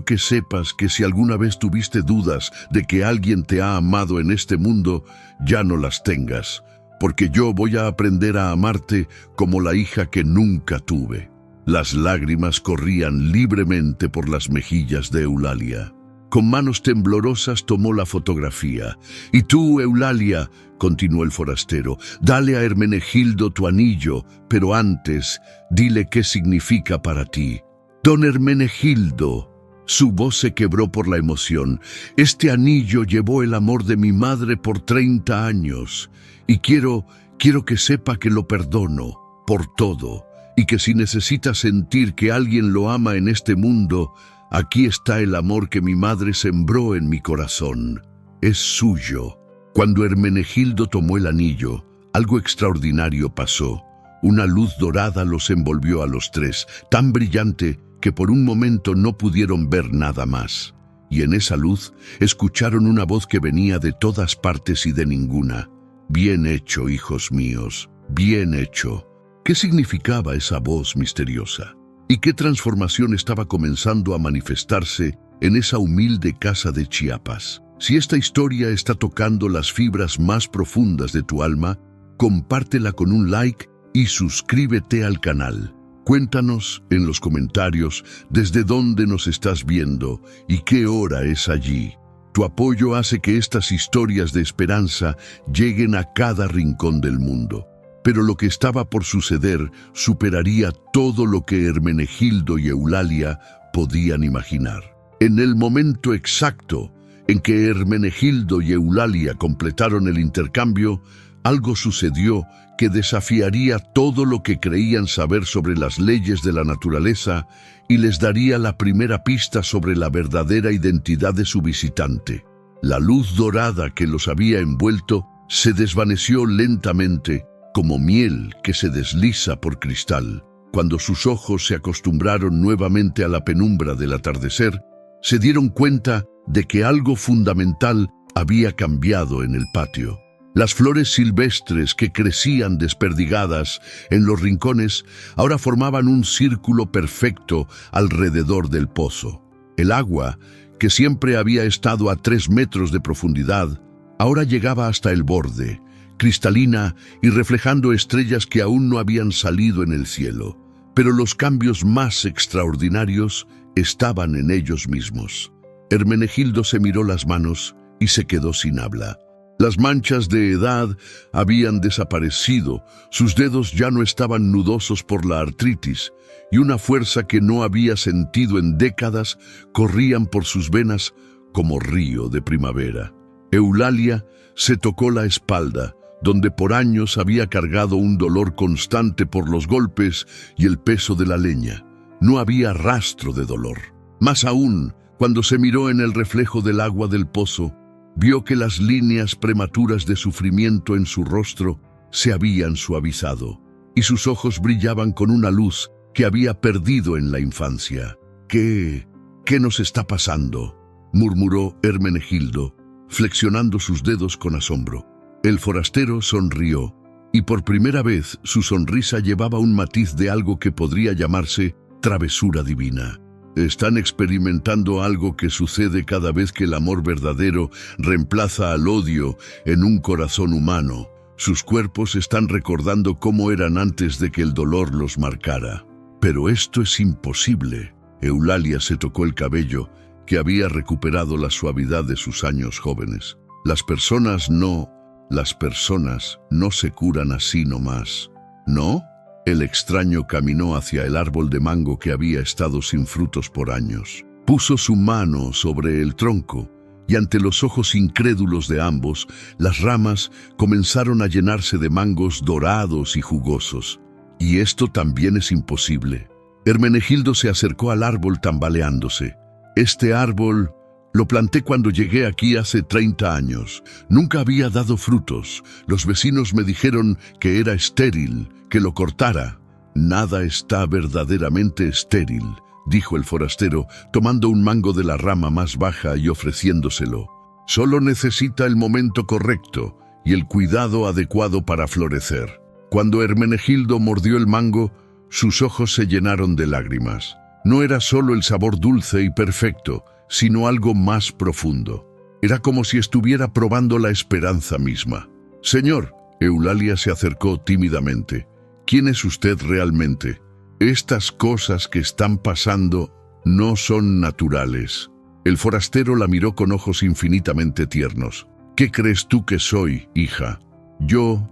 [SPEAKER 1] que sepas que si alguna vez tuviste dudas de que alguien te ha amado en este mundo, ya no las tengas, porque yo voy a aprender a amarte como la hija que nunca tuve. Las lágrimas corrían libremente por las mejillas de Eulalia. Con manos temblorosas tomó la fotografía. Y tú, Eulalia, continuó el forastero, dale a Hermenegildo tu anillo, pero antes, dile qué significa para ti. Don Hermenegildo. Su voz se quebró por la emoción. Este anillo llevó el amor de mi madre por 30 años. Y quiero que sepa que lo perdono por todo. Y que si necesita sentir que alguien lo ama en este mundo, aquí está el amor que mi madre sembró en mi corazón. Es suyo. Cuando Hermenegildo tomó el anillo, algo extraordinario pasó. Una luz dorada los envolvió a los tres, tan brillante que por un momento no pudieron ver nada más. Y en esa luz escucharon una voz que venía de todas partes y de ninguna. Bien hecho, hijos míos, bien hecho. ¿Qué significaba esa voz misteriosa? ¿Y qué transformación estaba comenzando a manifestarse en esa humilde casa de Chiapas? Si esta historia está tocando las fibras más profundas de tu alma, compártela con un like y suscríbete al canal. Cuéntanos en los comentarios desde dónde nos estás viendo y qué hora es allí. Tu apoyo hace que estas historias de esperanza lleguen a cada rincón del mundo. pero lo que estaba por suceder superaría todo lo que Hermenegildo y Eulalia podían imaginar. En el momento exacto en que Hermenegildo y Eulalia completaron el intercambio, algo sucedió que desafiaría todo lo que creían saber sobre las leyes de la naturaleza y les daría la primera pista sobre la verdadera identidad de su visitante. La luz dorada que los había envuelto se desvaneció lentamente, como miel que se desliza por cristal. Cuando sus ojos se acostumbraron nuevamente a la penumbra del atardecer, se dieron cuenta de que algo fundamental había cambiado en el patio. Las flores silvestres que crecían desperdigadas en los rincones ahora formaban un círculo perfecto alrededor del pozo. El agua, que siempre había estado a 3 metros de profundidad, ahora llegaba hasta el borde, cristalina y reflejando estrellas que aún no habían salido en el cielo. Pero los cambios más extraordinarios estaban en ellos mismos. Hermenegildo se miró las manos y se quedó sin habla. Las manchas de edad habían desaparecido, sus dedos ya no estaban nudosos por la artritis, y una fuerza que no había sentido en décadas corrían por sus venas como río de primavera. Eulalia se tocó la espalda, donde por años había cargado un dolor constante por los golpes y el peso de la leña. No había rastro de dolor. Más aún, cuando se miró en el reflejo del agua del pozo, vio que las líneas prematuras de sufrimiento en su rostro se habían suavizado, y sus ojos brillaban con una luz que había perdido en la infancia. ¿Qué nos está pasando?, murmuró Hermenegildo, flexionando sus dedos con asombro. El forastero sonrió, y por primera vez su sonrisa llevaba un matiz de algo que podría llamarse travesura divina. Están experimentando algo que sucede cada vez que el amor verdadero reemplaza al odio en un corazón humano. Sus cuerpos están recordando cómo eran antes de que el dolor los marcara. Pero esto es imposible. Eulalia se tocó el cabello, que había recuperado la suavidad de sus años jóvenes. Las personas no se curan así nomás. ¿No? El extraño caminó hacia el árbol de mango que había estado sin frutos por años. Puso su mano sobre el tronco y ante los ojos incrédulos de ambos, las ramas comenzaron a llenarse de mangos dorados y jugosos. Y esto también es imposible. Hermenegildo se acercó al árbol tambaleándose. Este árbol lo planté cuando llegué aquí hace 30 años. Nunca había dado frutos. Los vecinos me dijeron que era estéril, que lo cortara. Nada está verdaderamente estéril, dijo el forastero, tomando un mango de la rama más baja y ofreciéndoselo. Solo necesita el momento correcto y el cuidado adecuado para florecer. Cuando Hermenegildo mordió el mango, sus ojos se llenaron de lágrimas. No era solo el sabor dulce y perfecto, sino algo más profundo. Era como si estuviera probando la esperanza misma. Señor, Eulalia se acercó tímidamente. ¿Quién es usted realmente? Estas cosas que están pasando no son naturales. El forastero la miró con ojos infinitamente tiernos. ¿Qué crees tú que soy, hija? Yo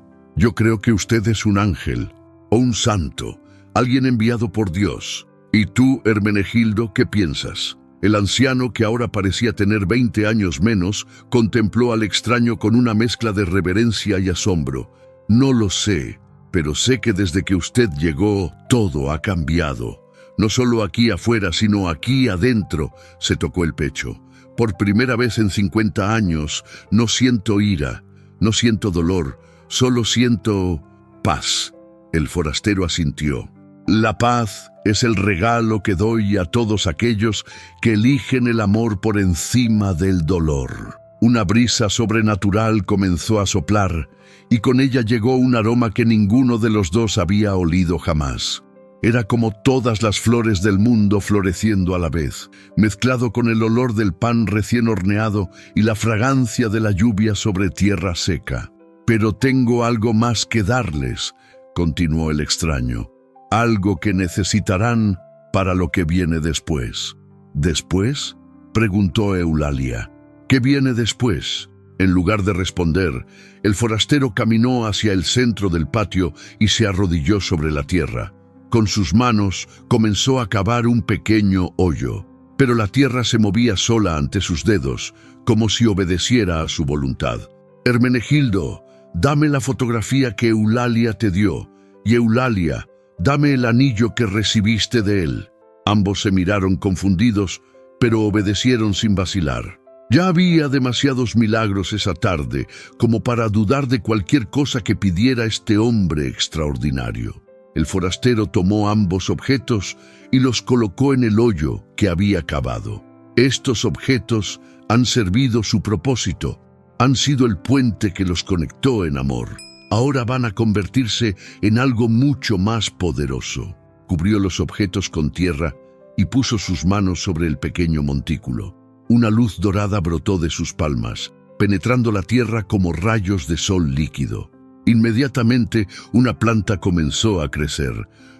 [SPEAKER 1] creo que usted es un ángel, o un santo, alguien enviado por Dios. ¿Y tú, Hermenegildo, qué piensas? El anciano, que ahora parecía tener 20 años menos, contempló al extraño con una mezcla de reverencia y asombro. No lo sé, pero sé que desde que usted llegó, todo ha cambiado. No solo aquí afuera, sino aquí adentro. Se tocó el pecho. Por primera vez en 50 años, no siento ira, no siento dolor, solo siento paz. El forastero asintió. La paz es el regalo que doy a todos aquellos que eligen el amor por encima del dolor. Una brisa sobrenatural comenzó a soplar, y con ella llegó un aroma que ninguno de los dos había olido jamás. Era como todas las flores del mundo floreciendo a la vez, mezclado con el olor del pan recién horneado y la fragancia de la lluvia sobre tierra seca. «Pero tengo algo más que darles», continuó el extraño. «Algo que necesitarán para lo que viene después». «¿Después?», preguntó Eulalia. «¿Qué viene después?». En lugar de responder, el forastero caminó hacia el centro del patio y se arrodilló sobre la tierra. Con sus manos comenzó a cavar un pequeño hoyo, pero la tierra se movía sola ante sus dedos, como si obedeciera a su voluntad. Hermenegildo, dame la fotografía que Eulalia te dio, y Eulalia, dame el anillo que recibiste de él. Ambos se miraron confundidos, pero obedecieron sin vacilar. Ya había demasiados milagros esa tarde como para dudar de cualquier cosa que pidiera este hombre extraordinario. El forastero tomó ambos objetos y los colocó en el hoyo que había cavado. Estos objetos han servido su propósito, han sido el puente que los conectó en amor. Ahora van a convertirse en algo mucho más poderoso. Cubrió los objetos con tierra y puso sus manos sobre el pequeño montículo. Una luz dorada brotó de sus palmas, penetrando la tierra como rayos de sol líquido. Inmediatamente una planta comenzó a crecer.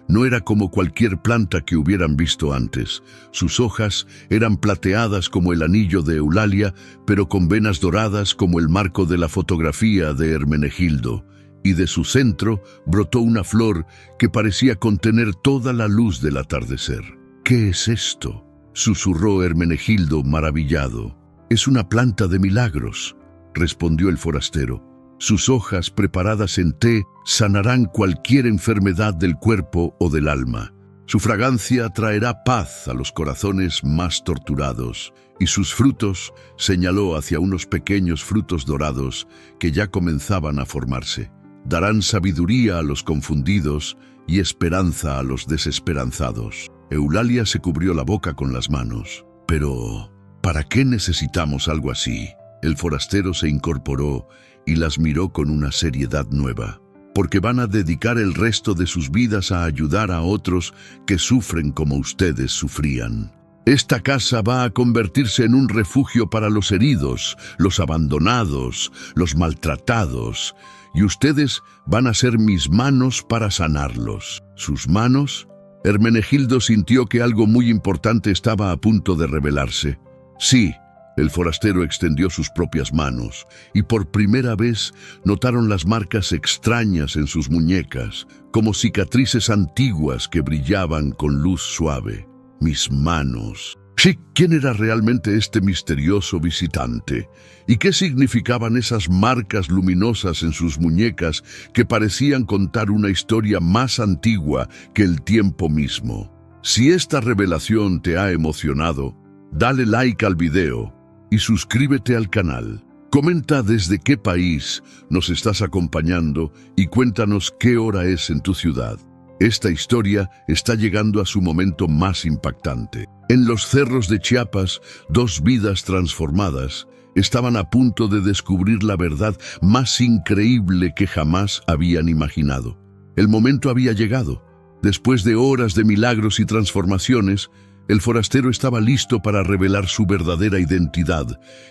[SPEAKER 1] No era como cualquier planta que hubieran visto antes. Sus hojas eran plateadas como el anillo de Eulalia, pero con venas doradas como el marco de la fotografía de Hermenegildo. Y de su centro brotó una flor que parecía contener toda la luz del atardecer. ¿Qué es esto?, susurró Hermenegildo maravillado. «Es una planta de milagros», respondió el forastero. «Sus hojas preparadas en té sanarán cualquier enfermedad del cuerpo o del alma. Su fragancia traerá paz a los corazones más torturados, y sus frutos», señaló hacia unos pequeños frutos dorados que ya comenzaban a formarse, «darán sabiduría a los confundidos y esperanza a los desesperanzados». Eulalia se cubrió la boca con las manos. «Pero, ¿para qué necesitamos algo así?». El forastero se incorporó y las miró con una seriedad nueva. «Porque van a dedicar el resto de sus vidas a ayudar a otros que sufren como ustedes sufrían. Esta casa va a convertirse en un refugio para los heridos, los abandonados, los maltratados, y ustedes van a ser mis manos para sanarlos». ¿Sus manos? Hermenegildo sintió que algo muy importante estaba a punto de revelarse. «Sí». El forastero extendió sus propias manos, y por primera vez notaron las marcas extrañas en sus muñecas, como cicatrices antiguas que brillaban con luz suave. «Mis manos». Sí, ¿quién era realmente este misterioso visitante? ¿Y qué significaban esas marcas luminosas en sus muñecas que parecían contar una historia más antigua que el tiempo mismo? Si esta revelación te ha emocionado, dale like al video y suscríbete al canal. Comenta desde qué país nos estás acompañando y cuéntanos qué hora es en tu ciudad. Esta historia está llegando a su momento más impactante. En los cerros de Chiapas, dos vidas transformadas estaban a punto de descubrir la verdad más increíble que jamás habían imaginado. El momento había llegado. Después de horas de milagros y transformaciones, el forastero estaba listo para revelar su verdadera identidad,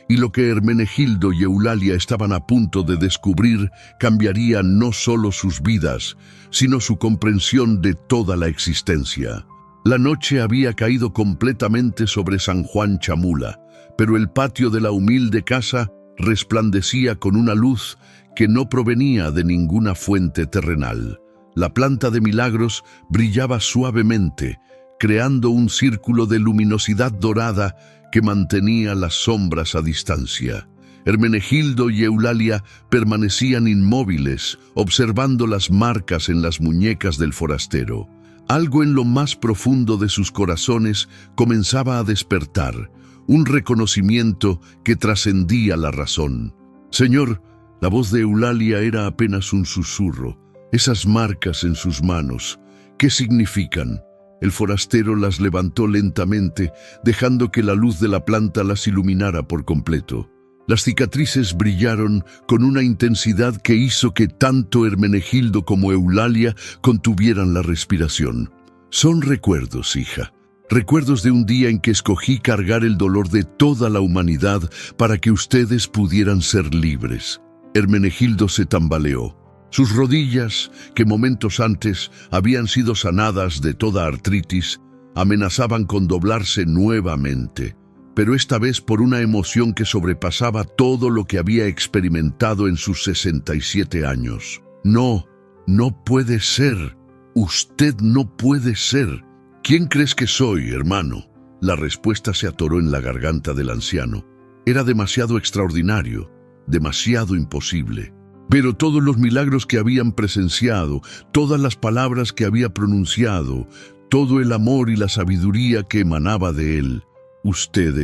[SPEAKER 1] y lo que Hermenegildo y Eulalia estaban a punto de descubrir cambiaría no solo sus vidas, sino su comprensión de toda la existencia. La noche había caído completamente sobre San Juan Chamula, pero el patio de la humilde casa resplandecía con una luz que no provenía de ninguna fuente terrenal. La planta de milagros brillaba suavemente, creando un círculo de luminosidad dorada que mantenía las sombras a distancia. Hermenegildo y Eulalia permanecían inmóviles, observando las marcas en las muñecas del forastero. Algo en lo más profundo de sus corazones comenzaba a despertar, un reconocimiento que trascendía la razón. «Señor», la voz de Eulalia era apenas un susurro. «Esas marcas en sus manos, ¿qué significan?». El forastero las levantó lentamente, dejando que la luz de la planta las iluminara por completo. Las cicatrices brillaron con una intensidad que hizo que tanto Hermenegildo como Eulalia contuvieran la respiración. «Son recuerdos, hija. Recuerdos de un día en que escogí cargar el dolor de toda la humanidad para que ustedes pudieran ser libres». Hermenegildo se tambaleó. Sus rodillas, que momentos antes habían sido sanadas de toda artritis, amenazaban con doblarse nuevamente. pero esta vez por una emoción que sobrepasaba todo lo que había experimentado en sus 67 años. No, no puede ser. Usted no puede ser. ¿Quién crees que soy, hermano? La respuesta se atoró en la garganta del anciano. Era demasiado extraordinario, demasiado imposible. Pero todos los milagros que habían presenciado, todas las palabras que había pronunciado, todo el amor y la sabiduría que emanaba de él. Usted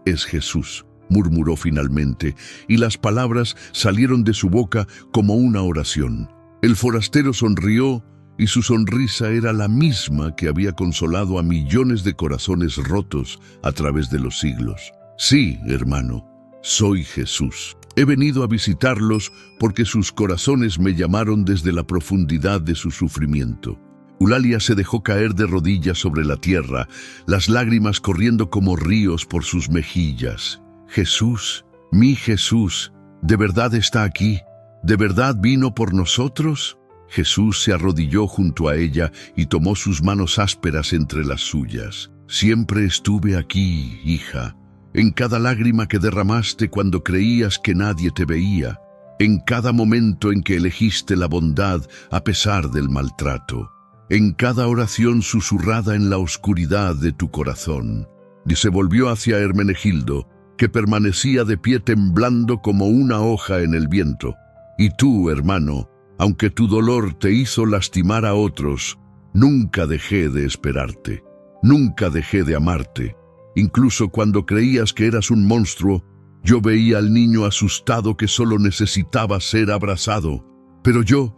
[SPEAKER 1] es Jesús, murmuró finalmente, y las palabras salieron de su boca como una oración. El forastero sonrió, y su sonrisa era la misma que había consolado a millones de corazones rotos a través de los siglos. Sí, hermano, soy Jesús. He venido a visitarlos porque sus corazones me llamaron desde la profundidad de su sufrimiento. Eulalia se dejó caer de rodillas sobre la tierra, las lágrimas corriendo como ríos por sus mejillas. Jesús, mi Jesús, ¿de verdad está aquí? ¿De verdad vino por nosotros? Jesús se arrodilló junto a ella y tomó sus manos ásperas entre las suyas. Siempre estuve aquí, hija, en cada lágrima que derramaste cuando creías que nadie te veía, en cada momento en que elegiste la bondad a pesar del maltrato, en cada oración susurrada en la oscuridad de tu corazón. Y se volvió hacia Hermenegildo, que permanecía de pie temblando como una hoja en el viento. Y tú, hermano, aunque tu dolor te hizo lastimar a otros, nunca dejé de esperarte, nunca dejé de amarte. Incluso cuando creías que eras un monstruo, yo veía al niño asustado que solo necesitaba ser abrazado. Pero yo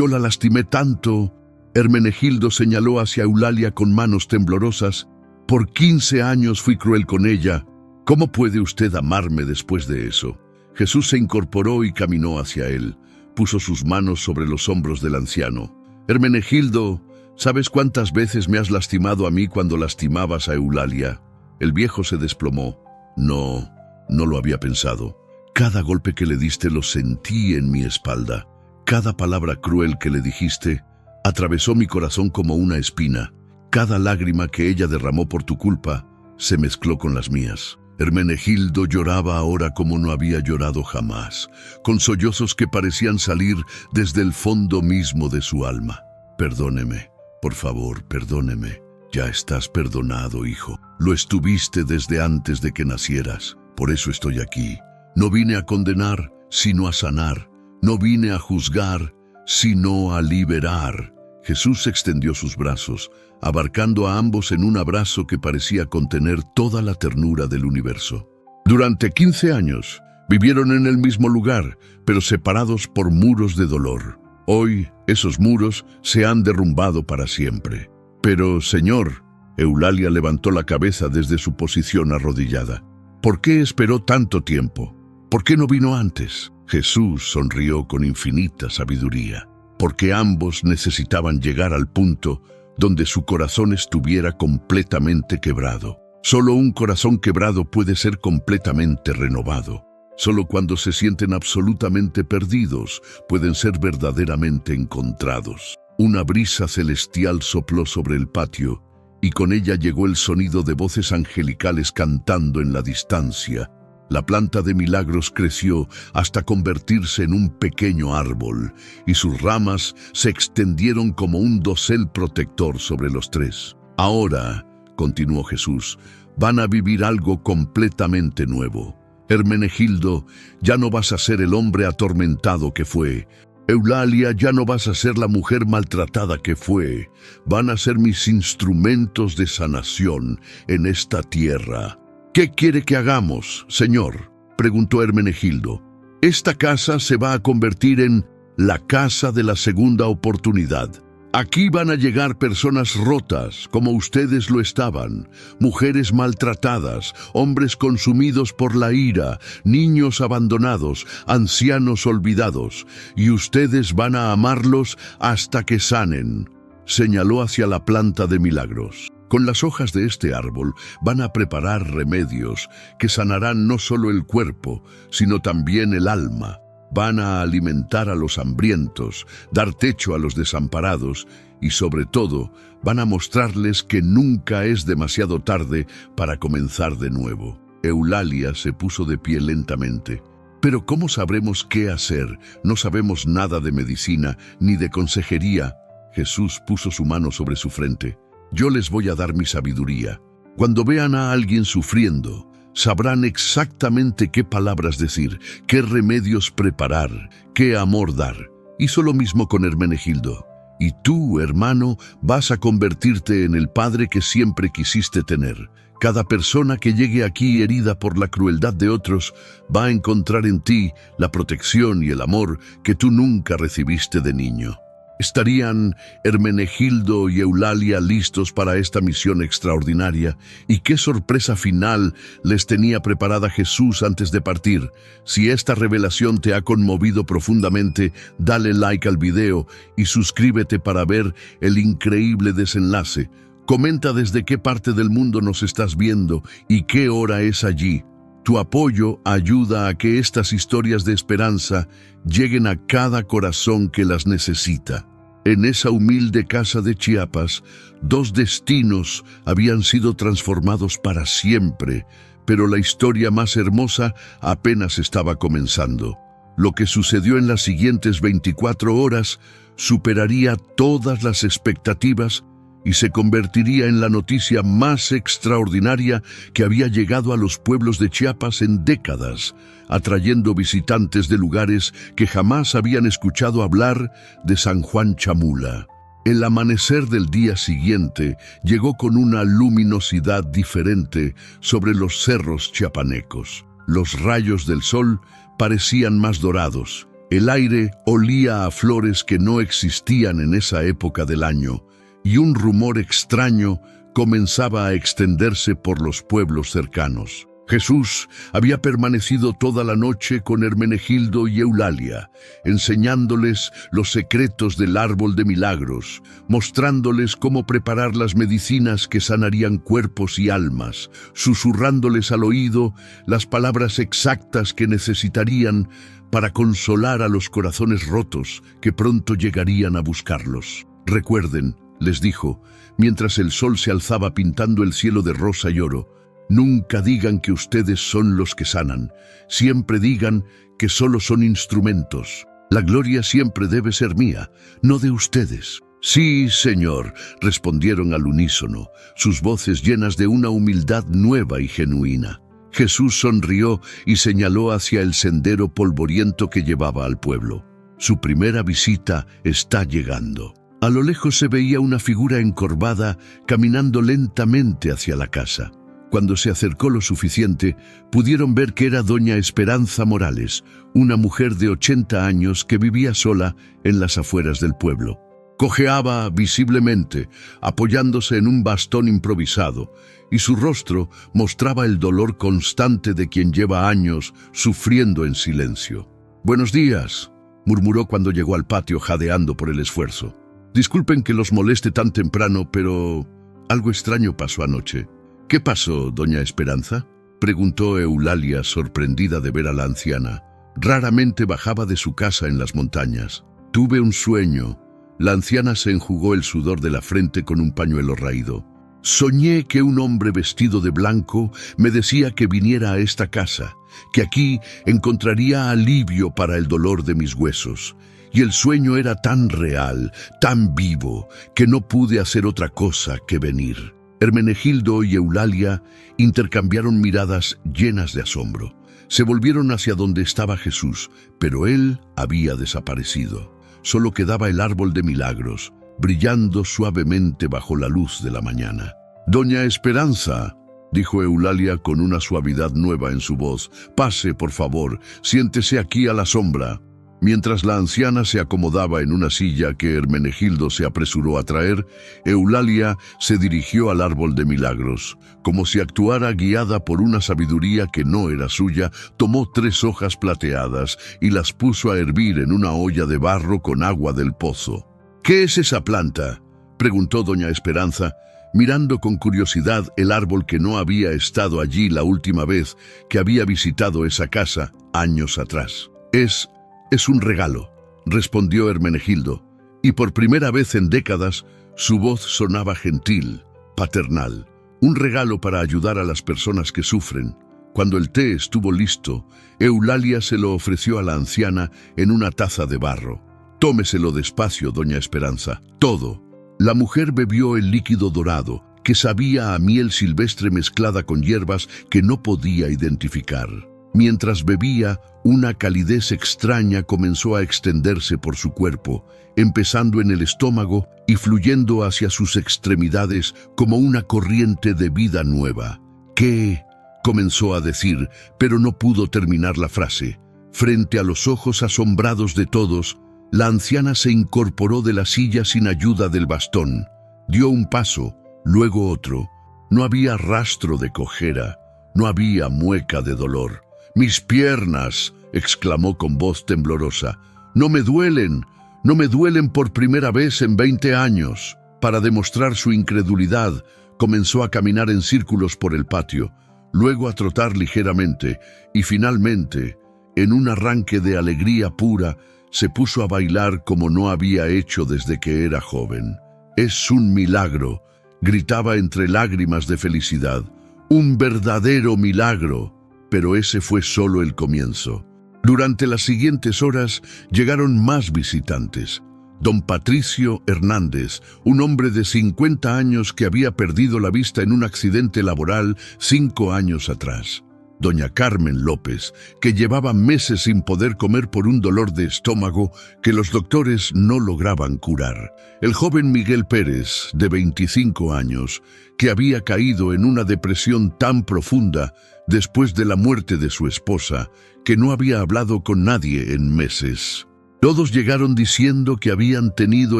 [SPEAKER 1] la lastimé tanto. Hermenegildo señaló hacia Eulalia con manos temblorosas. Por 15 años fui cruel con ella. ¿Cómo puede usted amarme después de eso? Jesús se incorporó y caminó hacia él. Puso sus manos sobre los hombros del anciano. Hermenegildo, ¿sabes cuántas veces me has lastimado a mí cuando lastimabas a Eulalia? El viejo se desplomó. No lo había pensado. Cada golpe que le diste lo sentí en mi espalda. Cada palabra cruel que le dijiste atravesó mi corazón como una espina. Cada lágrima que ella derramó por tu culpa se mezcló con las mías. Hermenegildo lloraba ahora como no había llorado jamás, con sollozos que parecían salir desde el fondo mismo de su alma. Perdóneme, por favor, perdóneme. Ya estás perdonado, hijo. Lo estuviste desde antes de que nacieras. Por eso estoy aquí. No vine a condenar, sino a sanar. No vine a juzgar, sino a liberar. Jesús extendió sus brazos, abarcando a ambos en un abrazo que parecía contener toda la ternura del universo. Durante 15 años vivieron en el mismo lugar, pero separados por muros de dolor. Hoy esos muros se han derrumbado para siempre. Pero, Señor, Eulalia levantó la cabeza desde su posición arrodillada. ¿Por qué esperó tanto tiempo? ¿Por qué no vino antes? Jesús sonrió con infinita sabiduría, porque ambos necesitaban llegar al punto donde su corazón estuviera completamente quebrado. Solo un corazón quebrado puede ser completamente renovado. Solo cuando se sienten absolutamente perdidos pueden ser verdaderamente encontrados. Una brisa celestial sopló sobre el patio, y con ella llegó el sonido de voces angelicales cantando en la distancia. La planta de Milagros creció hasta convertirse en un pequeño árbol, y sus ramas se extendieron como un dosel protector sobre los tres. Ahora, continuó Jesús, van a vivir algo completamente nuevo. Hermenegildo, ya no vas a ser el hombre atormentado que fue. Eulalia, ya no vas a ser la mujer maltratada que fue. Van a ser mis instrumentos de sanación en esta tierra. ¿Qué quiere que hagamos, Señor?, preguntó Hermenegildo. Esta casa se va a convertir en la casa de la segunda oportunidad. Aquí van a llegar personas rotas, como ustedes lo estaban, mujeres maltratadas, hombres consumidos por la ira, niños abandonados, ancianos olvidados, y ustedes van a amarlos hasta que sanen. Señaló hacia la planta de Milagros. Con las hojas de este árbol van a preparar remedios que sanarán no solo el cuerpo, sino también el alma. Van a alimentar a los hambrientos, dar techo a los desamparados y sobre todo van a mostrarles que nunca es demasiado tarde para comenzar de nuevo. Eulalia se puso de pie lentamente. «Pero ¿cómo sabremos qué hacer? No sabemos nada de medicina ni de consejería». Jesús puso su mano sobre su frente. «Yo les voy a dar mi sabiduría. Cuando vean a alguien sufriendo, sabrán exactamente qué palabras decir, qué remedios preparar, qué amor dar». Hizo lo mismo con Hermenegildo. «Y tú, hermano, vas a convertirte en el padre que siempre quisiste tener. Cada persona que llegue aquí herida por la crueldad de otros va a encontrar en ti la protección y el amor que tú nunca recibiste de niño». ¿Estarían Hermenegildo y Eulalia listos para esta misión extraordinaria? ¿Y qué sorpresa final les tenía preparada Jesús antes de partir? Si esta revelación te ha conmovido profundamente, dale like al video y suscríbete para ver el increíble desenlace. Comenta desde qué parte del mundo nos estás viendo y qué hora es allí. Tu apoyo ayuda a que estas historias de esperanza lleguen a cada corazón que las necesita. En esa humilde casa de Chiapas, 2 destinos habían sido transformados para siempre, pero la historia más hermosa apenas estaba comenzando. Lo que sucedió en las siguientes 24 horas superaría todas las expectativas y se convertiría en la noticia más extraordinaria que había llegado a los pueblos de Chiapas en décadas, atrayendo visitantes de lugares que jamás habían escuchado hablar de San Juan Chamula. El amanecer del día siguiente llegó con una luminosidad diferente sobre los cerros chiapanecos. Los rayos del sol parecían más dorados. El aire olía a flores que no existían en esa época del año, y un rumor extraño comenzaba a extenderse por los pueblos cercanos. Jesús había permanecido toda la noche con Hermenegildo y Eulalia, enseñándoles los secretos del árbol de milagros, mostrándoles cómo preparar las medicinas que sanarían cuerpos y almas, susurrándoles al oído las palabras exactas que necesitarían para consolar a los corazones rotos que pronto llegarían a buscarlos. «Recuerden», les dijo, mientras el sol se alzaba pintando el cielo de rosa y oro, «nunca digan que ustedes son los que sanan. Siempre digan que solo son instrumentos. La gloria siempre debe ser mía, no de ustedes». «Sí, Señor», respondieron al unísono, sus voces llenas de una humildad nueva y genuina. Jesús sonrió y señaló hacia el sendero polvoriento que llevaba al pueblo. «Su primera visita está llegando». A lo lejos se veía una figura encorvada caminando lentamente hacia la casa. Cuando se acercó lo suficiente, pudieron ver que era doña Esperanza Morales, una mujer de 80 años que vivía sola en las afueras del pueblo. Cojeaba visiblemente, apoyándose en un bastón improvisado, y su rostro mostraba el dolor constante de quien lleva años sufriendo en silencio. «Buenos días», murmuró cuando llegó al patio jadeando por el esfuerzo. «Disculpen que los moleste tan temprano, pero algo extraño pasó anoche». «¿Qué pasó, doña Esperanza?», preguntó Eulalia, sorprendida de ver a la anciana. Raramente bajaba de su casa en las montañas. «Tuve un sueño». La anciana se enjugó el sudor de la frente con un pañuelo raído. «Soñé que un hombre vestido de blanco me decía que viniera a esta casa, que aquí encontraría alivio para el dolor de mis huesos. Y el sueño era tan real, tan vivo, que no pude hacer otra cosa que venir». Hermenegildo y Eulalia intercambiaron miradas llenas de asombro. Se volvieron hacia donde estaba Jesús, pero él había desaparecido. Solo quedaba el árbol de milagros, brillando suavemente bajo la luz de la mañana. «Doña Esperanza», dijo Eulalia con una suavidad nueva en su voz, «pase, por favor, siéntese aquí a la sombra». Mientras la anciana se acomodaba en una silla que Hermenegildo se apresuró a traer, Eulalia se dirigió al árbol de milagros. Como si actuara guiada por una sabiduría que no era suya, tomó 3 hojas plateadas y las puso a hervir en una olla de barro con agua del pozo. «¿Qué es esa planta?», preguntó doña Esperanza, mirando con curiosidad el árbol que no había estado allí la última vez que había visitado esa casa, años atrás. Es un regalo», respondió Hermenegildo. y por primera vez en décadas su voz sonaba gentil, paternal, un regalo para ayudar a las personas que sufren. Cuando el té estuvo listo, Eulalia se lo ofreció a la anciana en una taza de barro. «Tómeselo despacio, doña Esperanza, todo». La mujer bebió el líquido dorado, que sabía a miel silvestre mezclada con hierbas que no podía identificar. Mientras bebía, una calidez extraña comenzó a extenderse por su cuerpo, empezando en el estómago y fluyendo hacia sus extremidades como una corriente de vida nueva. «¿Qué?», comenzó a decir, pero no pudo terminar la frase. Frente a los ojos asombrados de todos, la anciana se incorporó de la silla sin ayuda del bastón. Dio un paso, luego otro. No había rastro de cojera, no había mueca de dolor. «¡Mis piernas!», exclamó con voz temblorosa. «¡No me duelen! ¡No me duelen por primera vez en 20 años!». Para demostrar su incredulidad, comenzó a caminar en círculos por el patio, luego a trotar ligeramente, y finalmente, en un arranque de alegría pura, se puso a bailar como no había hecho desde que era joven. «Es un milagro», gritaba entre lágrimas de felicidad. «¡Un verdadero milagro!». Pero ese fue solo el comienzo. Durante las siguientes horas llegaron más visitantes. Don Patricio Hernández, un hombre de 50 años que había perdido la vista en un accidente laboral 5 años atrás. Doña Carmen López, que llevaba meses sin poder comer por un dolor de estómago que los doctores no lograban curar. El joven Miguel Pérez, de 25 años, que había caído en una depresión tan profunda después de la muerte de su esposa, que no había hablado con nadie en meses. Todos llegaron diciendo que habían tenido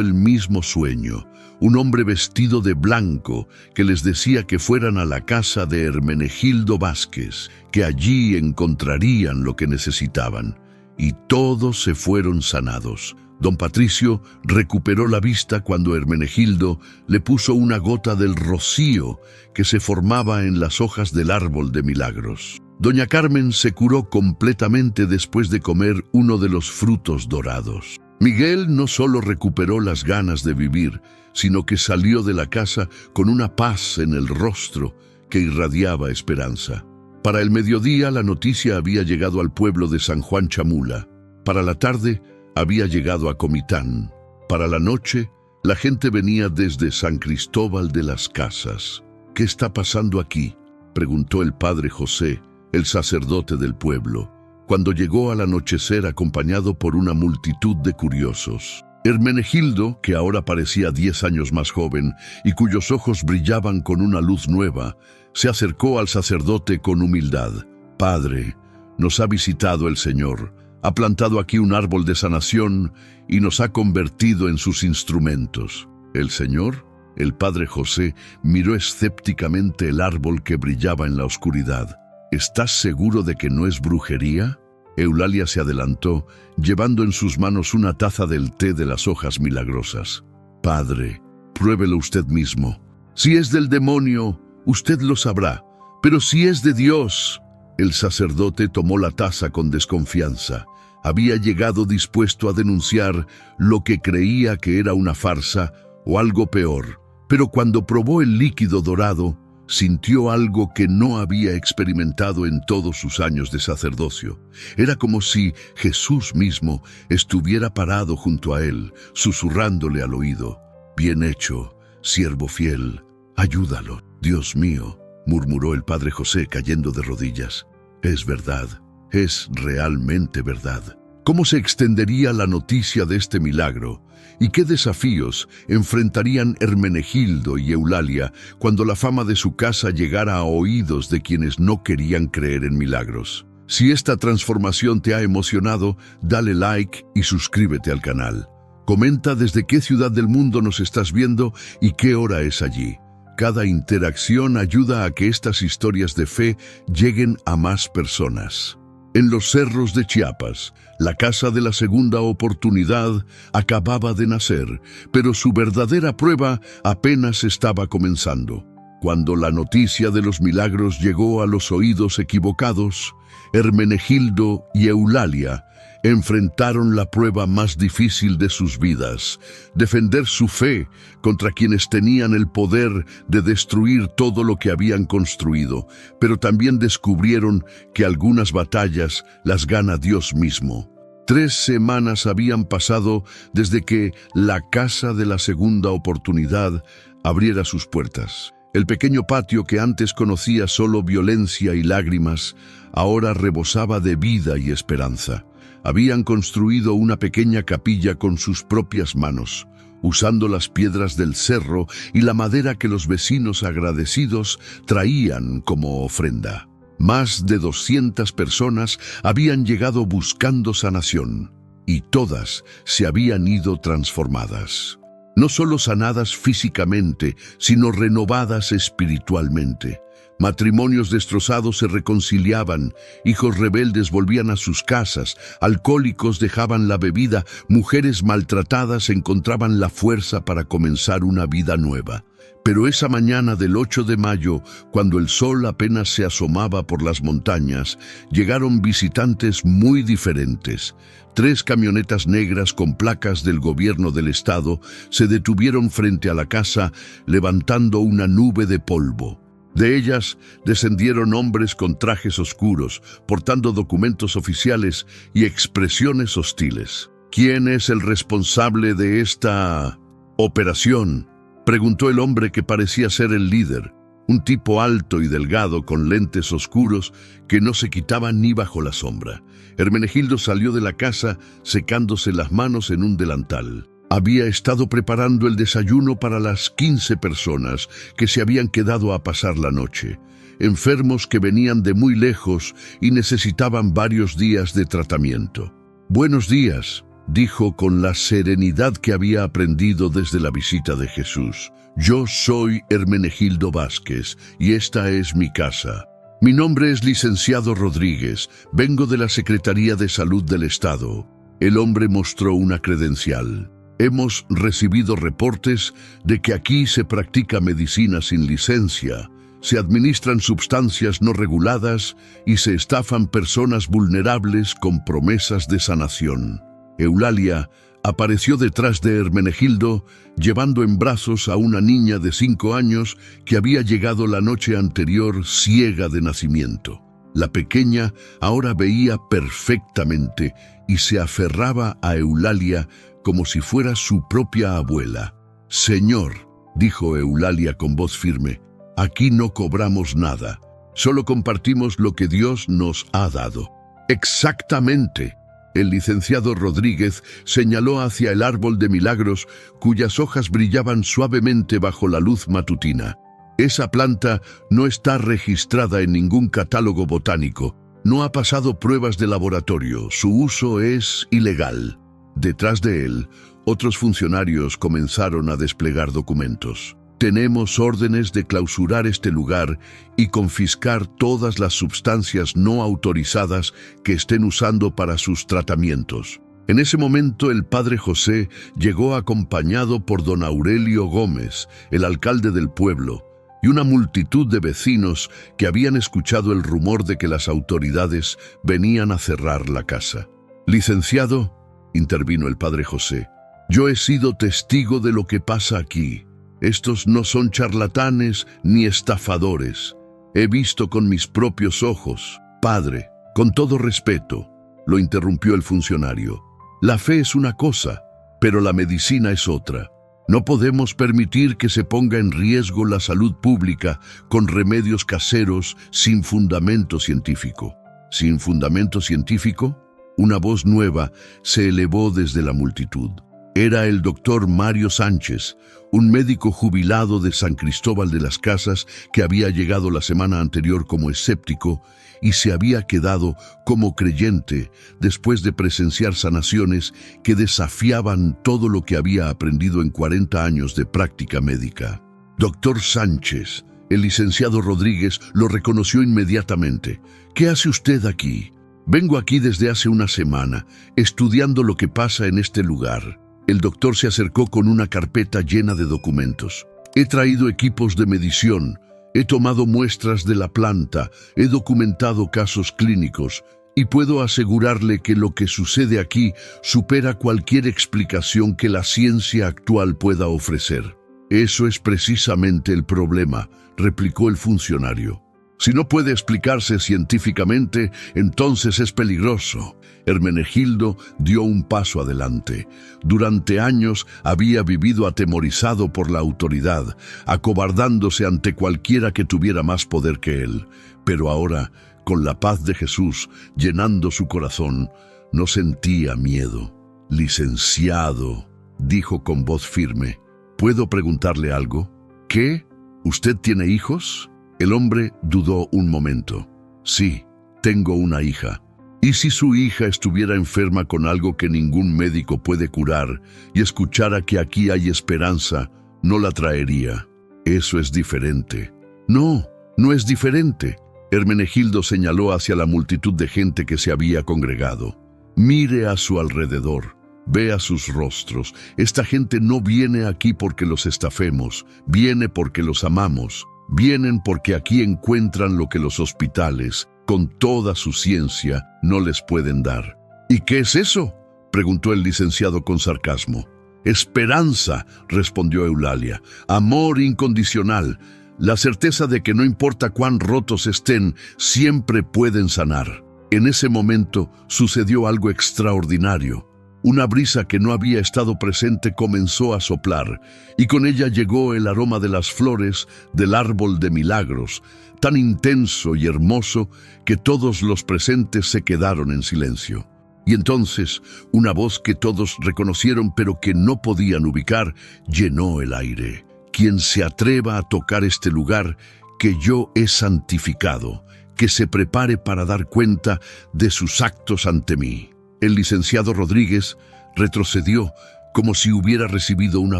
[SPEAKER 1] el mismo sueño, un hombre vestido de blanco que les decía que fueran a la casa de Hermenegildo Vázquez, que allí encontrarían lo que necesitaban. Y todos se fueron sanados. Don Patricio recuperó la vista cuando Hermenegildo le puso una gota del rocío que se formaba en las hojas del árbol de milagros. Doña Carmen se curó completamente después de comer uno de los frutos dorados. Miguel no solo recuperó las ganas de vivir, sino que salió de la casa con una paz en el rostro que irradiaba esperanza. Para el mediodía la noticia había llegado al pueblo de San Juan Chamula. Para la tarde había llegado a Comitán. Para la noche la gente venía desde San Cristóbal de las Casas. «¿Qué está pasando aquí?», preguntó el padre José, el sacerdote del pueblo, cuando llegó al anochecer acompañado por una multitud de curiosos. Hermenegildo, que ahora parecía 10 años más joven y cuyos ojos brillaban con una luz nueva, se acercó al sacerdote con humildad. «Padre, nos ha visitado el Señor, ha plantado aquí un árbol de sanación y nos ha convertido en sus instrumentos». «¿El Señor?». El padre José miró escépticamente el árbol que brillaba en la oscuridad. «¿Estás seguro de que no es brujería?». Eulalia se adelantó, llevando en sus manos una taza del té de las hojas milagrosas. «Padre, pruébelo usted mismo. Si es del demonio, usted lo sabrá, pero si es de Dios». El sacerdote tomó la taza con desconfianza. Había llegado dispuesto a denunciar lo que creía que era una farsa o algo peor, pero cuando probó el líquido dorado, sintió algo que no había experimentado en todos sus años de sacerdocio. Era como si Jesús mismo estuviera parado junto a él, susurrándole al oído. «Bien hecho, siervo fiel, ayúdalo». «Dios mío», murmuró el padre José cayendo de rodillas. «Es verdad, es realmente verdad». ¿Cómo se extendería la noticia de este milagro? ¿Y qué desafíos enfrentarían Hermenegildo y Eulalia cuando la fama de su casa llegara a oídos de quienes no querían creer en milagros? Si esta transformación te ha emocionado, dale like y suscríbete al canal. Comenta desde qué ciudad del mundo nos estás viendo y qué hora es allí. Cada interacción ayuda a que estas historias de fe lleguen a más personas. En los cerros de Chiapas, la casa de la segunda oportunidad acababa de nacer, pero su verdadera prueba apenas estaba comenzando. Cuando la noticia de los milagros llegó a los oídos equivocados, Hermenegildo y Eulalia enfrentaron la prueba más difícil de sus vidas: defender su fe contra quienes tenían el poder de destruir todo lo que habían construido, pero también descubrieron que algunas batallas las gana Dios mismo. 3 semanas habían pasado desde que la Casa de la Segunda Oportunidad abriera sus puertas. El pequeño patio que antes conocía solo violencia y lágrimas, ahora rebosaba de vida y esperanza. Habían construido una pequeña capilla con sus propias manos, usando las piedras del cerro y la madera que los vecinos agradecidos traían como ofrenda. Más de 200 personas habían llegado buscando sanación, y todas se habían ido transformadas. No solo sanadas físicamente, sino renovadas espiritualmente. Matrimonios destrozados se reconciliaban, hijos rebeldes volvían a sus casas, alcohólicos dejaban la bebida, mujeres maltratadas encontraban la fuerza para comenzar una vida nueva. Pero esa mañana del 8 de mayo, cuando el sol apenas se asomaba por las montañas, llegaron visitantes muy diferentes. 3 camionetas negras con placas del gobierno del estado se detuvieron frente a la casa, levantando una nube de polvo. De ellas descendieron hombres con trajes oscuros, portando documentos oficiales y expresiones hostiles. ¿Quién es el responsable de esta operación?, preguntó el hombre que parecía ser el líder, un tipo alto y delgado con lentes oscuros que no se quitaban ni bajo la sombra. Hermenegildo salió de la casa secándose las manos en un delantal. Había estado preparando el desayuno para las 15 personas que se habían quedado a pasar la noche, enfermos que venían de muy lejos y necesitaban varios días de tratamiento. «Buenos días», dijo con la serenidad que había aprendido desde la visita de Jesús. «Yo soy Hermenegildo Vázquez y esta es mi casa. Mi nombre es licenciado Rodríguez, vengo de la Secretaría de Salud del Estado». El hombre mostró una credencial. «Hemos recibido reportes de que aquí se practica medicina sin licencia, se administran sustancias no reguladas y se estafan personas vulnerables con promesas de sanación». Eulalia apareció detrás de Hermenegildo, llevando en brazos a una niña de 5 años que había llegado la noche anterior ciega de nacimiento. La pequeña ahora veía perfectamente y se aferraba a Eulalia como si fuera su propia abuela. «Señor», dijo Eulalia con voz firme, «aquí no cobramos nada, solo compartimos lo que Dios nos ha dado». «Exactamente». El licenciado Rodríguez señaló hacia el árbol de milagros cuyas hojas brillaban suavemente bajo la luz matutina. «Esa planta no está registrada en ningún catálogo botánico, no ha pasado pruebas de laboratorio, su uso es ilegal». Detrás de él, otros funcionarios comenzaron a desplegar documentos. «Tenemos órdenes de clausurar este lugar y confiscar todas las sustancias no autorizadas que estén usando para sus tratamientos». En ese momento el padre José llegó acompañado por don Aurelio Gómez, el alcalde del pueblo, y una multitud de vecinos que habían escuchado el rumor de que las autoridades venían a cerrar la casa. «Licenciado», intervino el padre José, «yo he sido testigo de lo que pasa aquí. Estos no son charlatanes ni estafadores. He visto con mis propios ojos». «Padre, con todo respeto», lo interrumpió el funcionario, «la fe es una cosa, pero la medicina es otra. No podemos permitir que se ponga en riesgo la salud pública con remedios caseros sin fundamento científico». «¿Sin fundamento científico?». Una voz nueva se elevó desde la multitud. Era el doctor Mario Sánchez, un médico jubilado de San Cristóbal de las Casas que había llegado la semana anterior como escéptico y se había quedado como creyente después de presenciar sanaciones que desafiaban todo lo que había aprendido en 40 años de práctica médica. «Doctor Sánchez», el licenciado Rodríguez lo reconoció inmediatamente. «¿Qué hace usted aquí?». «Vengo aquí desde hace una semana, estudiando lo que pasa en este lugar». El doctor se acercó con una carpeta llena de documentos. «He traído equipos de medición, He tomado muestras de la planta, he documentado casos clínicos y puedo asegurarle que lo que sucede aquí supera cualquier explicación que la ciencia actual pueda ofrecer. Eso es precisamente el problema, replicó el funcionario. Si no puede explicarse científicamente, entonces es peligroso. Hermenegildo dio un paso adelante. Durante años había vivido atemorizado por la autoridad, acobardándose ante cualquiera que tuviera más poder que él. Pero ahora, con la paz de Jesús llenando su corazón, no sentía miedo. Licenciado, dijo con voz firme, ¿puedo preguntarle algo? ¿Qué? ¿Usted tiene hijos? El hombre dudó un momento. Sí, tengo una hija. ¿Y si su hija estuviera enferma con algo que ningún médico puede curar y escuchara que aquí hay esperanza, no la traería? Eso es diferente. No, no es diferente. Hermenegildo señaló hacia la multitud de gente que se había congregado. Mire a su alrededor. Vea sus rostros. Esta gente no viene aquí porque los estafemos, viene porque los amamos. Vienen porque aquí encuentran lo que los hospitales, con toda su ciencia, no les pueden dar. ¿Y qué es eso?, preguntó el licenciado con sarcasmo. Esperanza, respondió Eulalia. Amor incondicional. La certeza de que no importa cuán rotos estén, siempre pueden sanar. En ese momento sucedió algo extraordinario. Una brisa que no había estado presente comenzó a soplar, y con ella llegó el aroma de las flores del árbol de milagros, tan intenso y hermoso que todos los presentes se quedaron en silencio. Y entonces, una voz que todos reconocieron pero que no podían ubicar, llenó el aire. Quien se atreva a tocar este lugar que yo he santificado, que se prepare para dar cuenta de sus actos ante mí. El licenciado Rodríguez retrocedió como si hubiera recibido una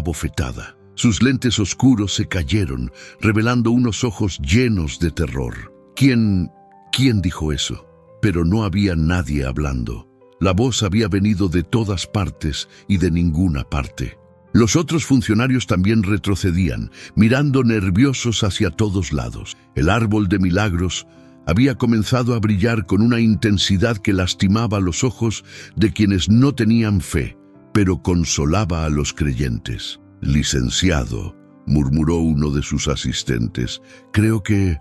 [SPEAKER 1] bofetada. Sus lentes oscuros se cayeron, revelando unos ojos llenos de terror. ¿Quién dijo eso? Pero no había nadie hablando. La voz había venido de todas partes y de ninguna parte. Los otros funcionarios también retrocedían, mirando nerviosos hacia todos lados. El árbol de milagros había comenzado a brillar con una intensidad que lastimaba los ojos de quienes no tenían fe, pero consolaba a los creyentes. Licenciado, murmuró uno de sus asistentes, creo que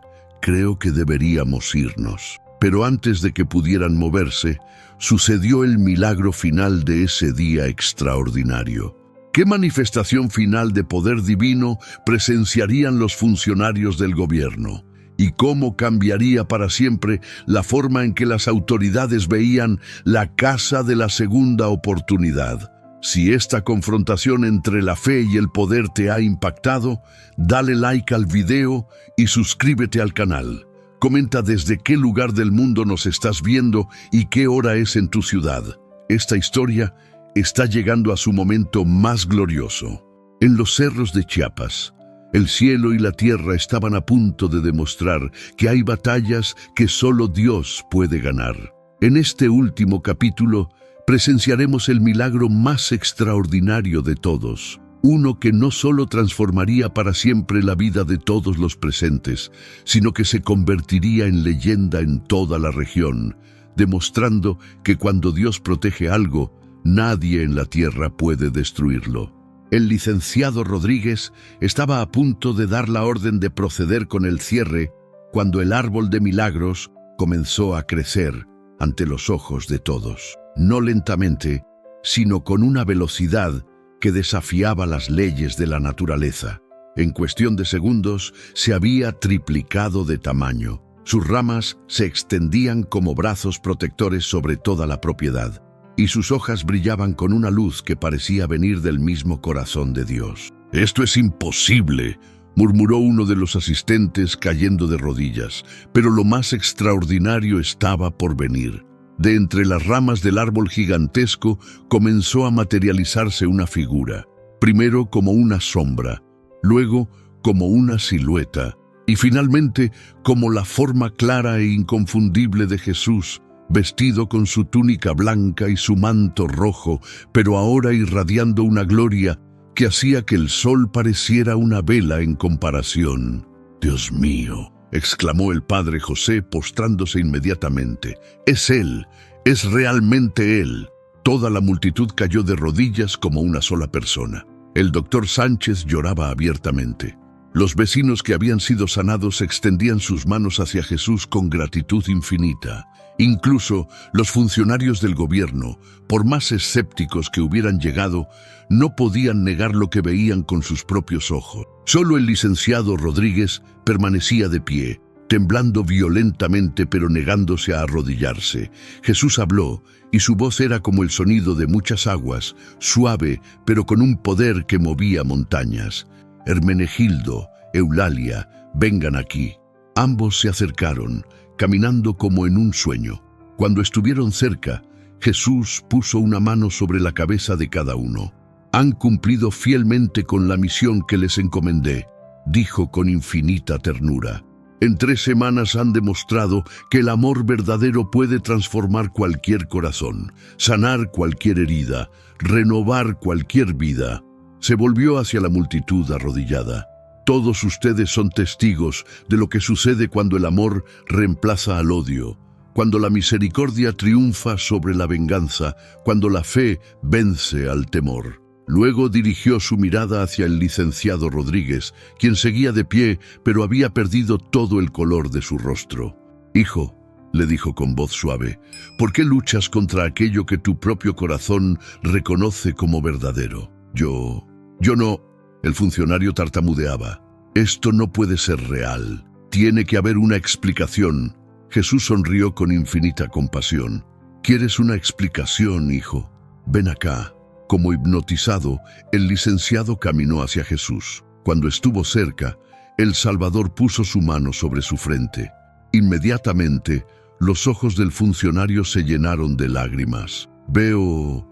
[SPEAKER 1] deberíamos irnos. Pero antes de que pudieran moverse, sucedió el milagro final de ese día extraordinario. ¿Qué manifestación final de poder divino presenciarían los funcionarios del gobierno? ¿Y cómo cambiaría para siempre la forma en que las autoridades veían la casa de la segunda oportunidad? Si esta confrontación entre la fe y el poder te ha impactado, dale like al video y suscríbete al canal. Comenta desde qué lugar del mundo nos estás viendo y qué hora es en tu ciudad. Esta historia está llegando a su momento más glorioso. En los cerros de Chiapas, el cielo y la tierra estaban a punto de demostrar que hay batallas que solo Dios puede ganar. En este último capítulo presenciaremos el milagro más extraordinario de todos, uno que no solo transformaría para siempre la vida de todos los presentes, sino que se convertiría en leyenda en toda la región, demostrando que cuando Dios protege algo, nadie en la tierra puede destruirlo. El licenciado Rodríguez estaba a punto de dar la orden de proceder con el cierre cuando el árbol de milagros comenzó a crecer ante los ojos de todos. No lentamente, sino con una velocidad que desafiaba las leyes de la naturaleza. En cuestión de segundos se había triplicado de tamaño. Sus ramas se extendían como brazos protectores sobre toda la propiedad, y sus hojas brillaban con una luz que parecía venir del mismo corazón de Dios. «Esto es imposible», murmuró uno de los asistentes cayendo de rodillas, pero lo más extraordinario estaba por venir. De entre las ramas del árbol gigantesco comenzó a materializarse una figura, primero como una sombra, luego como una silueta, y finalmente como la forma clara e inconfundible de Jesús, vestido con su túnica blanca y su manto rojo, pero ahora irradiando una gloria que hacía que el sol pareciera una vela en comparación. Dios mío, exclamó el padre José postrándose inmediatamente. Es él, es realmente él. Toda la multitud cayó de rodillas como una sola persona. El doctor Sánchez lloraba abiertamente. Los vecinos que habían sido sanados extendían sus manos hacia Jesús con gratitud infinita. Incluso los funcionarios del gobierno, por más escépticos que hubieran llegado, no podían negar lo que veían con sus propios ojos. Solo el licenciado Rodríguez permanecía de pie, temblando violentamente pero negándose a arrodillarse. Jesús habló, y su voz era como el sonido de muchas aguas, suave pero con un poder que movía montañas. Hermenegildo, Eulalia, vengan aquí. Ambos se acercaron, caminando como en un sueño. Cuando estuvieron cerca, Jesús puso una mano sobre la cabeza de cada uno. Han cumplido fielmente con la misión que les encomendé, dijo con infinita ternura. En 3 semanas han demostrado que el amor verdadero puede transformar cualquier corazón, sanar cualquier herida, renovar cualquier vida. Se volvió hacia la multitud arrodillada. Todos ustedes son testigos de lo que sucede cuando el amor reemplaza al odio, cuando la misericordia triunfa sobre la venganza, cuando la fe vence al temor. Luego dirigió su mirada hacia el licenciado Rodríguez, quien seguía de pie, pero había perdido todo el color de su rostro. «Hijo», le dijo con voz suave, «¿por qué luchas contra aquello que tu propio corazón reconoce como verdadero?» Yo no. El funcionario tartamudeaba. «Esto no puede ser real. Tiene que haber una explicación». Jesús sonrió con infinita compasión. «¿Quieres una explicación, hijo? Ven acá». Como hipnotizado, el licenciado caminó hacia Jesús. Cuando estuvo cerca, el Salvador puso su mano sobre su frente. Inmediatamente, los ojos del funcionario se llenaron de lágrimas. Veo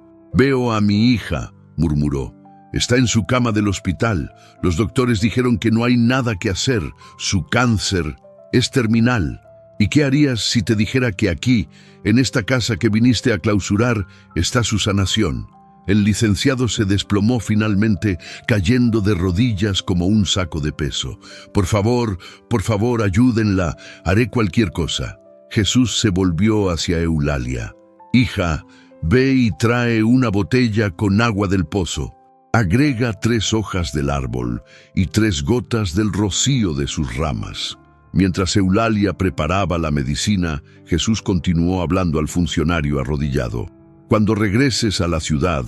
[SPEAKER 1] a mi hija», murmuró. «Está en su cama del hospital. Los doctores dijeron que no hay nada que hacer. Su cáncer es terminal. ¿Y qué harías si te dijera que aquí, en esta casa que viniste a clausurar, está su sanación?» El licenciado se desplomó finalmente, cayendo de rodillas como un saco de peso. Por favor, ayúdenla. Haré cualquier cosa». Jesús se volvió hacia Eulalia. «Hija, ve y trae una botella con agua del pozo. Agrega 3 hojas del árbol y 3 gotas del rocío de sus ramas». Mientras Eulalia preparaba la medicina, Jesús continuó hablando al funcionario arrodillado. «Cuando regreses a la ciudad,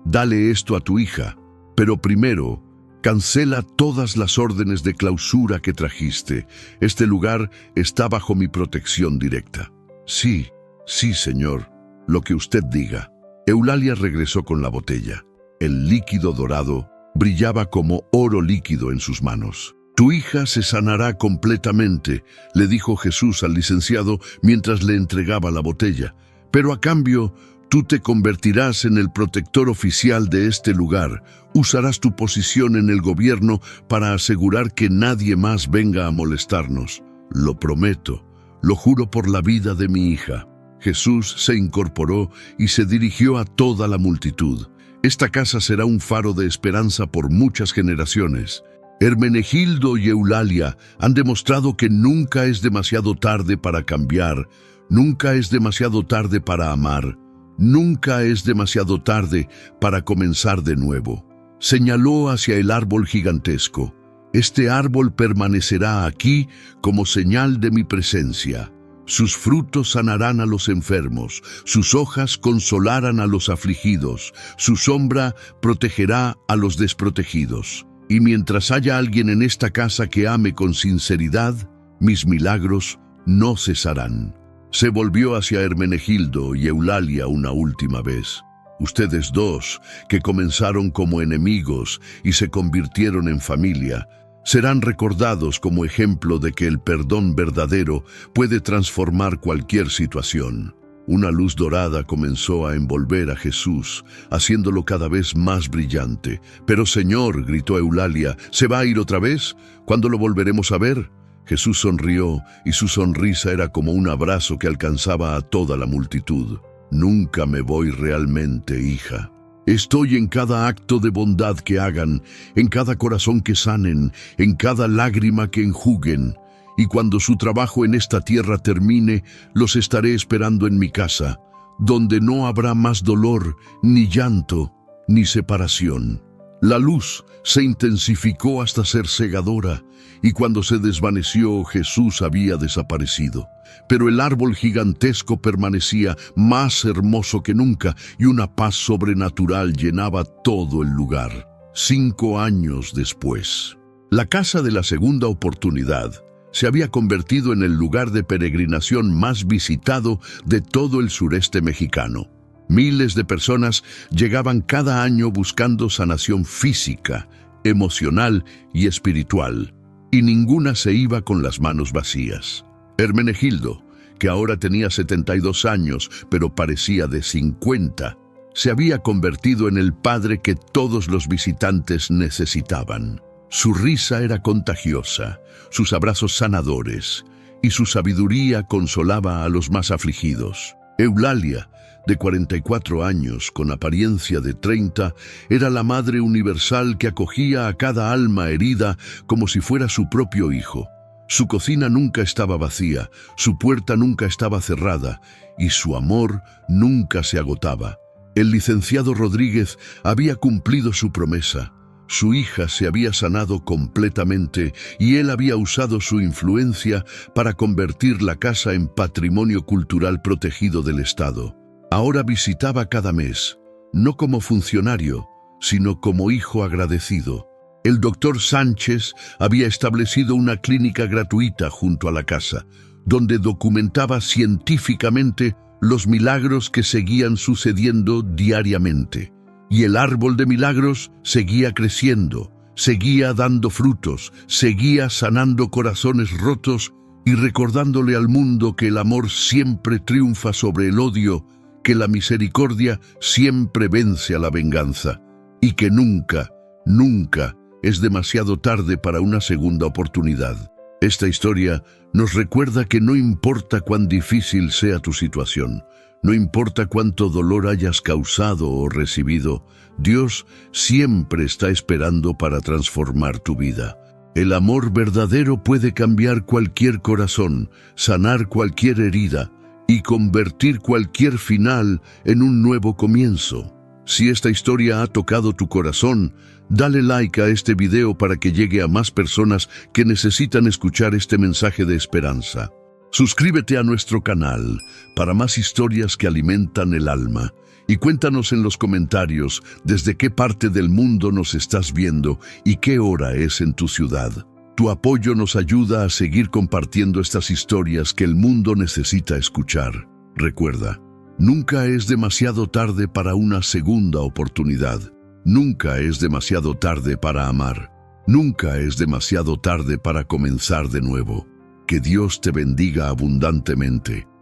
[SPEAKER 1] dale esto a tu hija, pero primero, cancela todas las órdenes de clausura que trajiste. Este lugar está bajo mi protección directa». Sí, señor, lo que usted diga». Eulalia regresó con la botella. El líquido dorado brillaba como oro líquido en sus manos. «Tu hija se sanará completamente», le dijo Jesús al licenciado mientras le entregaba la botella. «Pero a cambio, tú te convertirás en el protector oficial de este lugar. Usarás tu posición en el gobierno para asegurar que nadie más venga a molestarnos. Lo prometo, lo juro por la vida de mi hija». Jesús se incorporó y se dirigió a toda la multitud. «Esta casa será un faro de esperanza por muchas generaciones. Hermenegildo y Eulalia han demostrado que nunca es demasiado tarde para cambiar, nunca es demasiado tarde para amar, nunca es demasiado tarde para comenzar de nuevo». Señaló hacia el árbol gigantesco. «Este árbol permanecerá aquí como señal de mi presencia. Sus frutos sanarán a los enfermos, sus hojas consolarán a los afligidos, su sombra protegerá a los desprotegidos. Y mientras haya alguien en esta casa que ame con sinceridad, mis milagros no cesarán». Se volvió hacia Hermenegildo y Eulalia una última vez. «Ustedes dos, que comenzaron como enemigos y se convirtieron en familia, serán recordados como ejemplo de que el perdón verdadero puede transformar cualquier situación». Una luz dorada comenzó a envolver a Jesús, haciéndolo cada vez más brillante. «Pero Señor», gritó Eulalia, «¿se va a ir otra vez? ¿Cuándo lo volveremos a ver?» Jesús sonrió, y su sonrisa era como un abrazo que alcanzaba a toda la multitud. «Nunca me voy realmente, hija. Estoy en cada acto de bondad que hagan, en cada corazón que sanen, en cada lágrima que enjuguen. Y cuando su trabajo en esta tierra termine, los estaré esperando en mi casa, donde no habrá más dolor, ni llanto, ni separación. La luz se intensificó hasta ser cegadora, y cuando se desvaneció, Jesús había desaparecido. Pero el árbol gigantesco permanecía más hermoso que nunca, y una paz sobrenatural llenaba todo el lugar. 5 años después, la casa de la segunda oportunidad se había convertido en el lugar de peregrinación más visitado de todo el sureste mexicano. Miles de personas llegaban cada año buscando sanación física, emocional y espiritual, y ninguna se iba con las manos vacías. Hermenegildo, que ahora tenía 72 años, pero parecía de 50, se había convertido en el padre que todos los visitantes necesitaban. Su risa era contagiosa, sus abrazos sanadores, y su sabiduría consolaba a los más afligidos. Eulalia, de 44 años, con apariencia de 30, era la madre universal que acogía a cada alma herida como si fuera su propio hijo. Su cocina nunca estaba vacía, su puerta nunca estaba cerrada, y su amor nunca se agotaba. El licenciado Rodríguez había cumplido su promesa. Su hija se había sanado completamente y él había usado su influencia para convertir la casa en patrimonio cultural protegido del Estado. Ahora visitaba cada mes, no como funcionario, sino como hijo agradecido. El doctor Sánchez había establecido una clínica gratuita junto a la casa, donde documentaba científicamente los milagros que seguían sucediendo diariamente. Y el árbol de milagros seguía creciendo, seguía dando frutos, seguía sanando corazones rotos y recordándole al mundo que el amor siempre triunfa sobre el odio, que la misericordia siempre vence a la venganza y que nunca, nunca es demasiado tarde para una segunda oportunidad. Esta historia nos recuerda que no importa cuán difícil sea tu situación, no importa cuánto dolor hayas causado o recibido, Dios siempre está esperando para transformar tu vida. El amor verdadero puede cambiar cualquier corazón, sanar cualquier herida y convertir cualquier final en un nuevo comienzo. Si esta historia ha tocado tu corazón, dale like a este video para que llegue a más personas que necesitan escuchar este mensaje de esperanza. Suscríbete a nuestro canal para más historias que alimentan el alma y cuéntanos en los comentarios desde qué parte del mundo nos estás viendo y qué hora es en tu ciudad. Tu apoyo nos ayuda a seguir compartiendo estas historias que el mundo necesita escuchar. Recuerda, nunca es demasiado tarde para una segunda oportunidad. Nunca es demasiado tarde para amar. Nunca es demasiado tarde para comenzar de nuevo. Que Dios te bendiga abundantemente.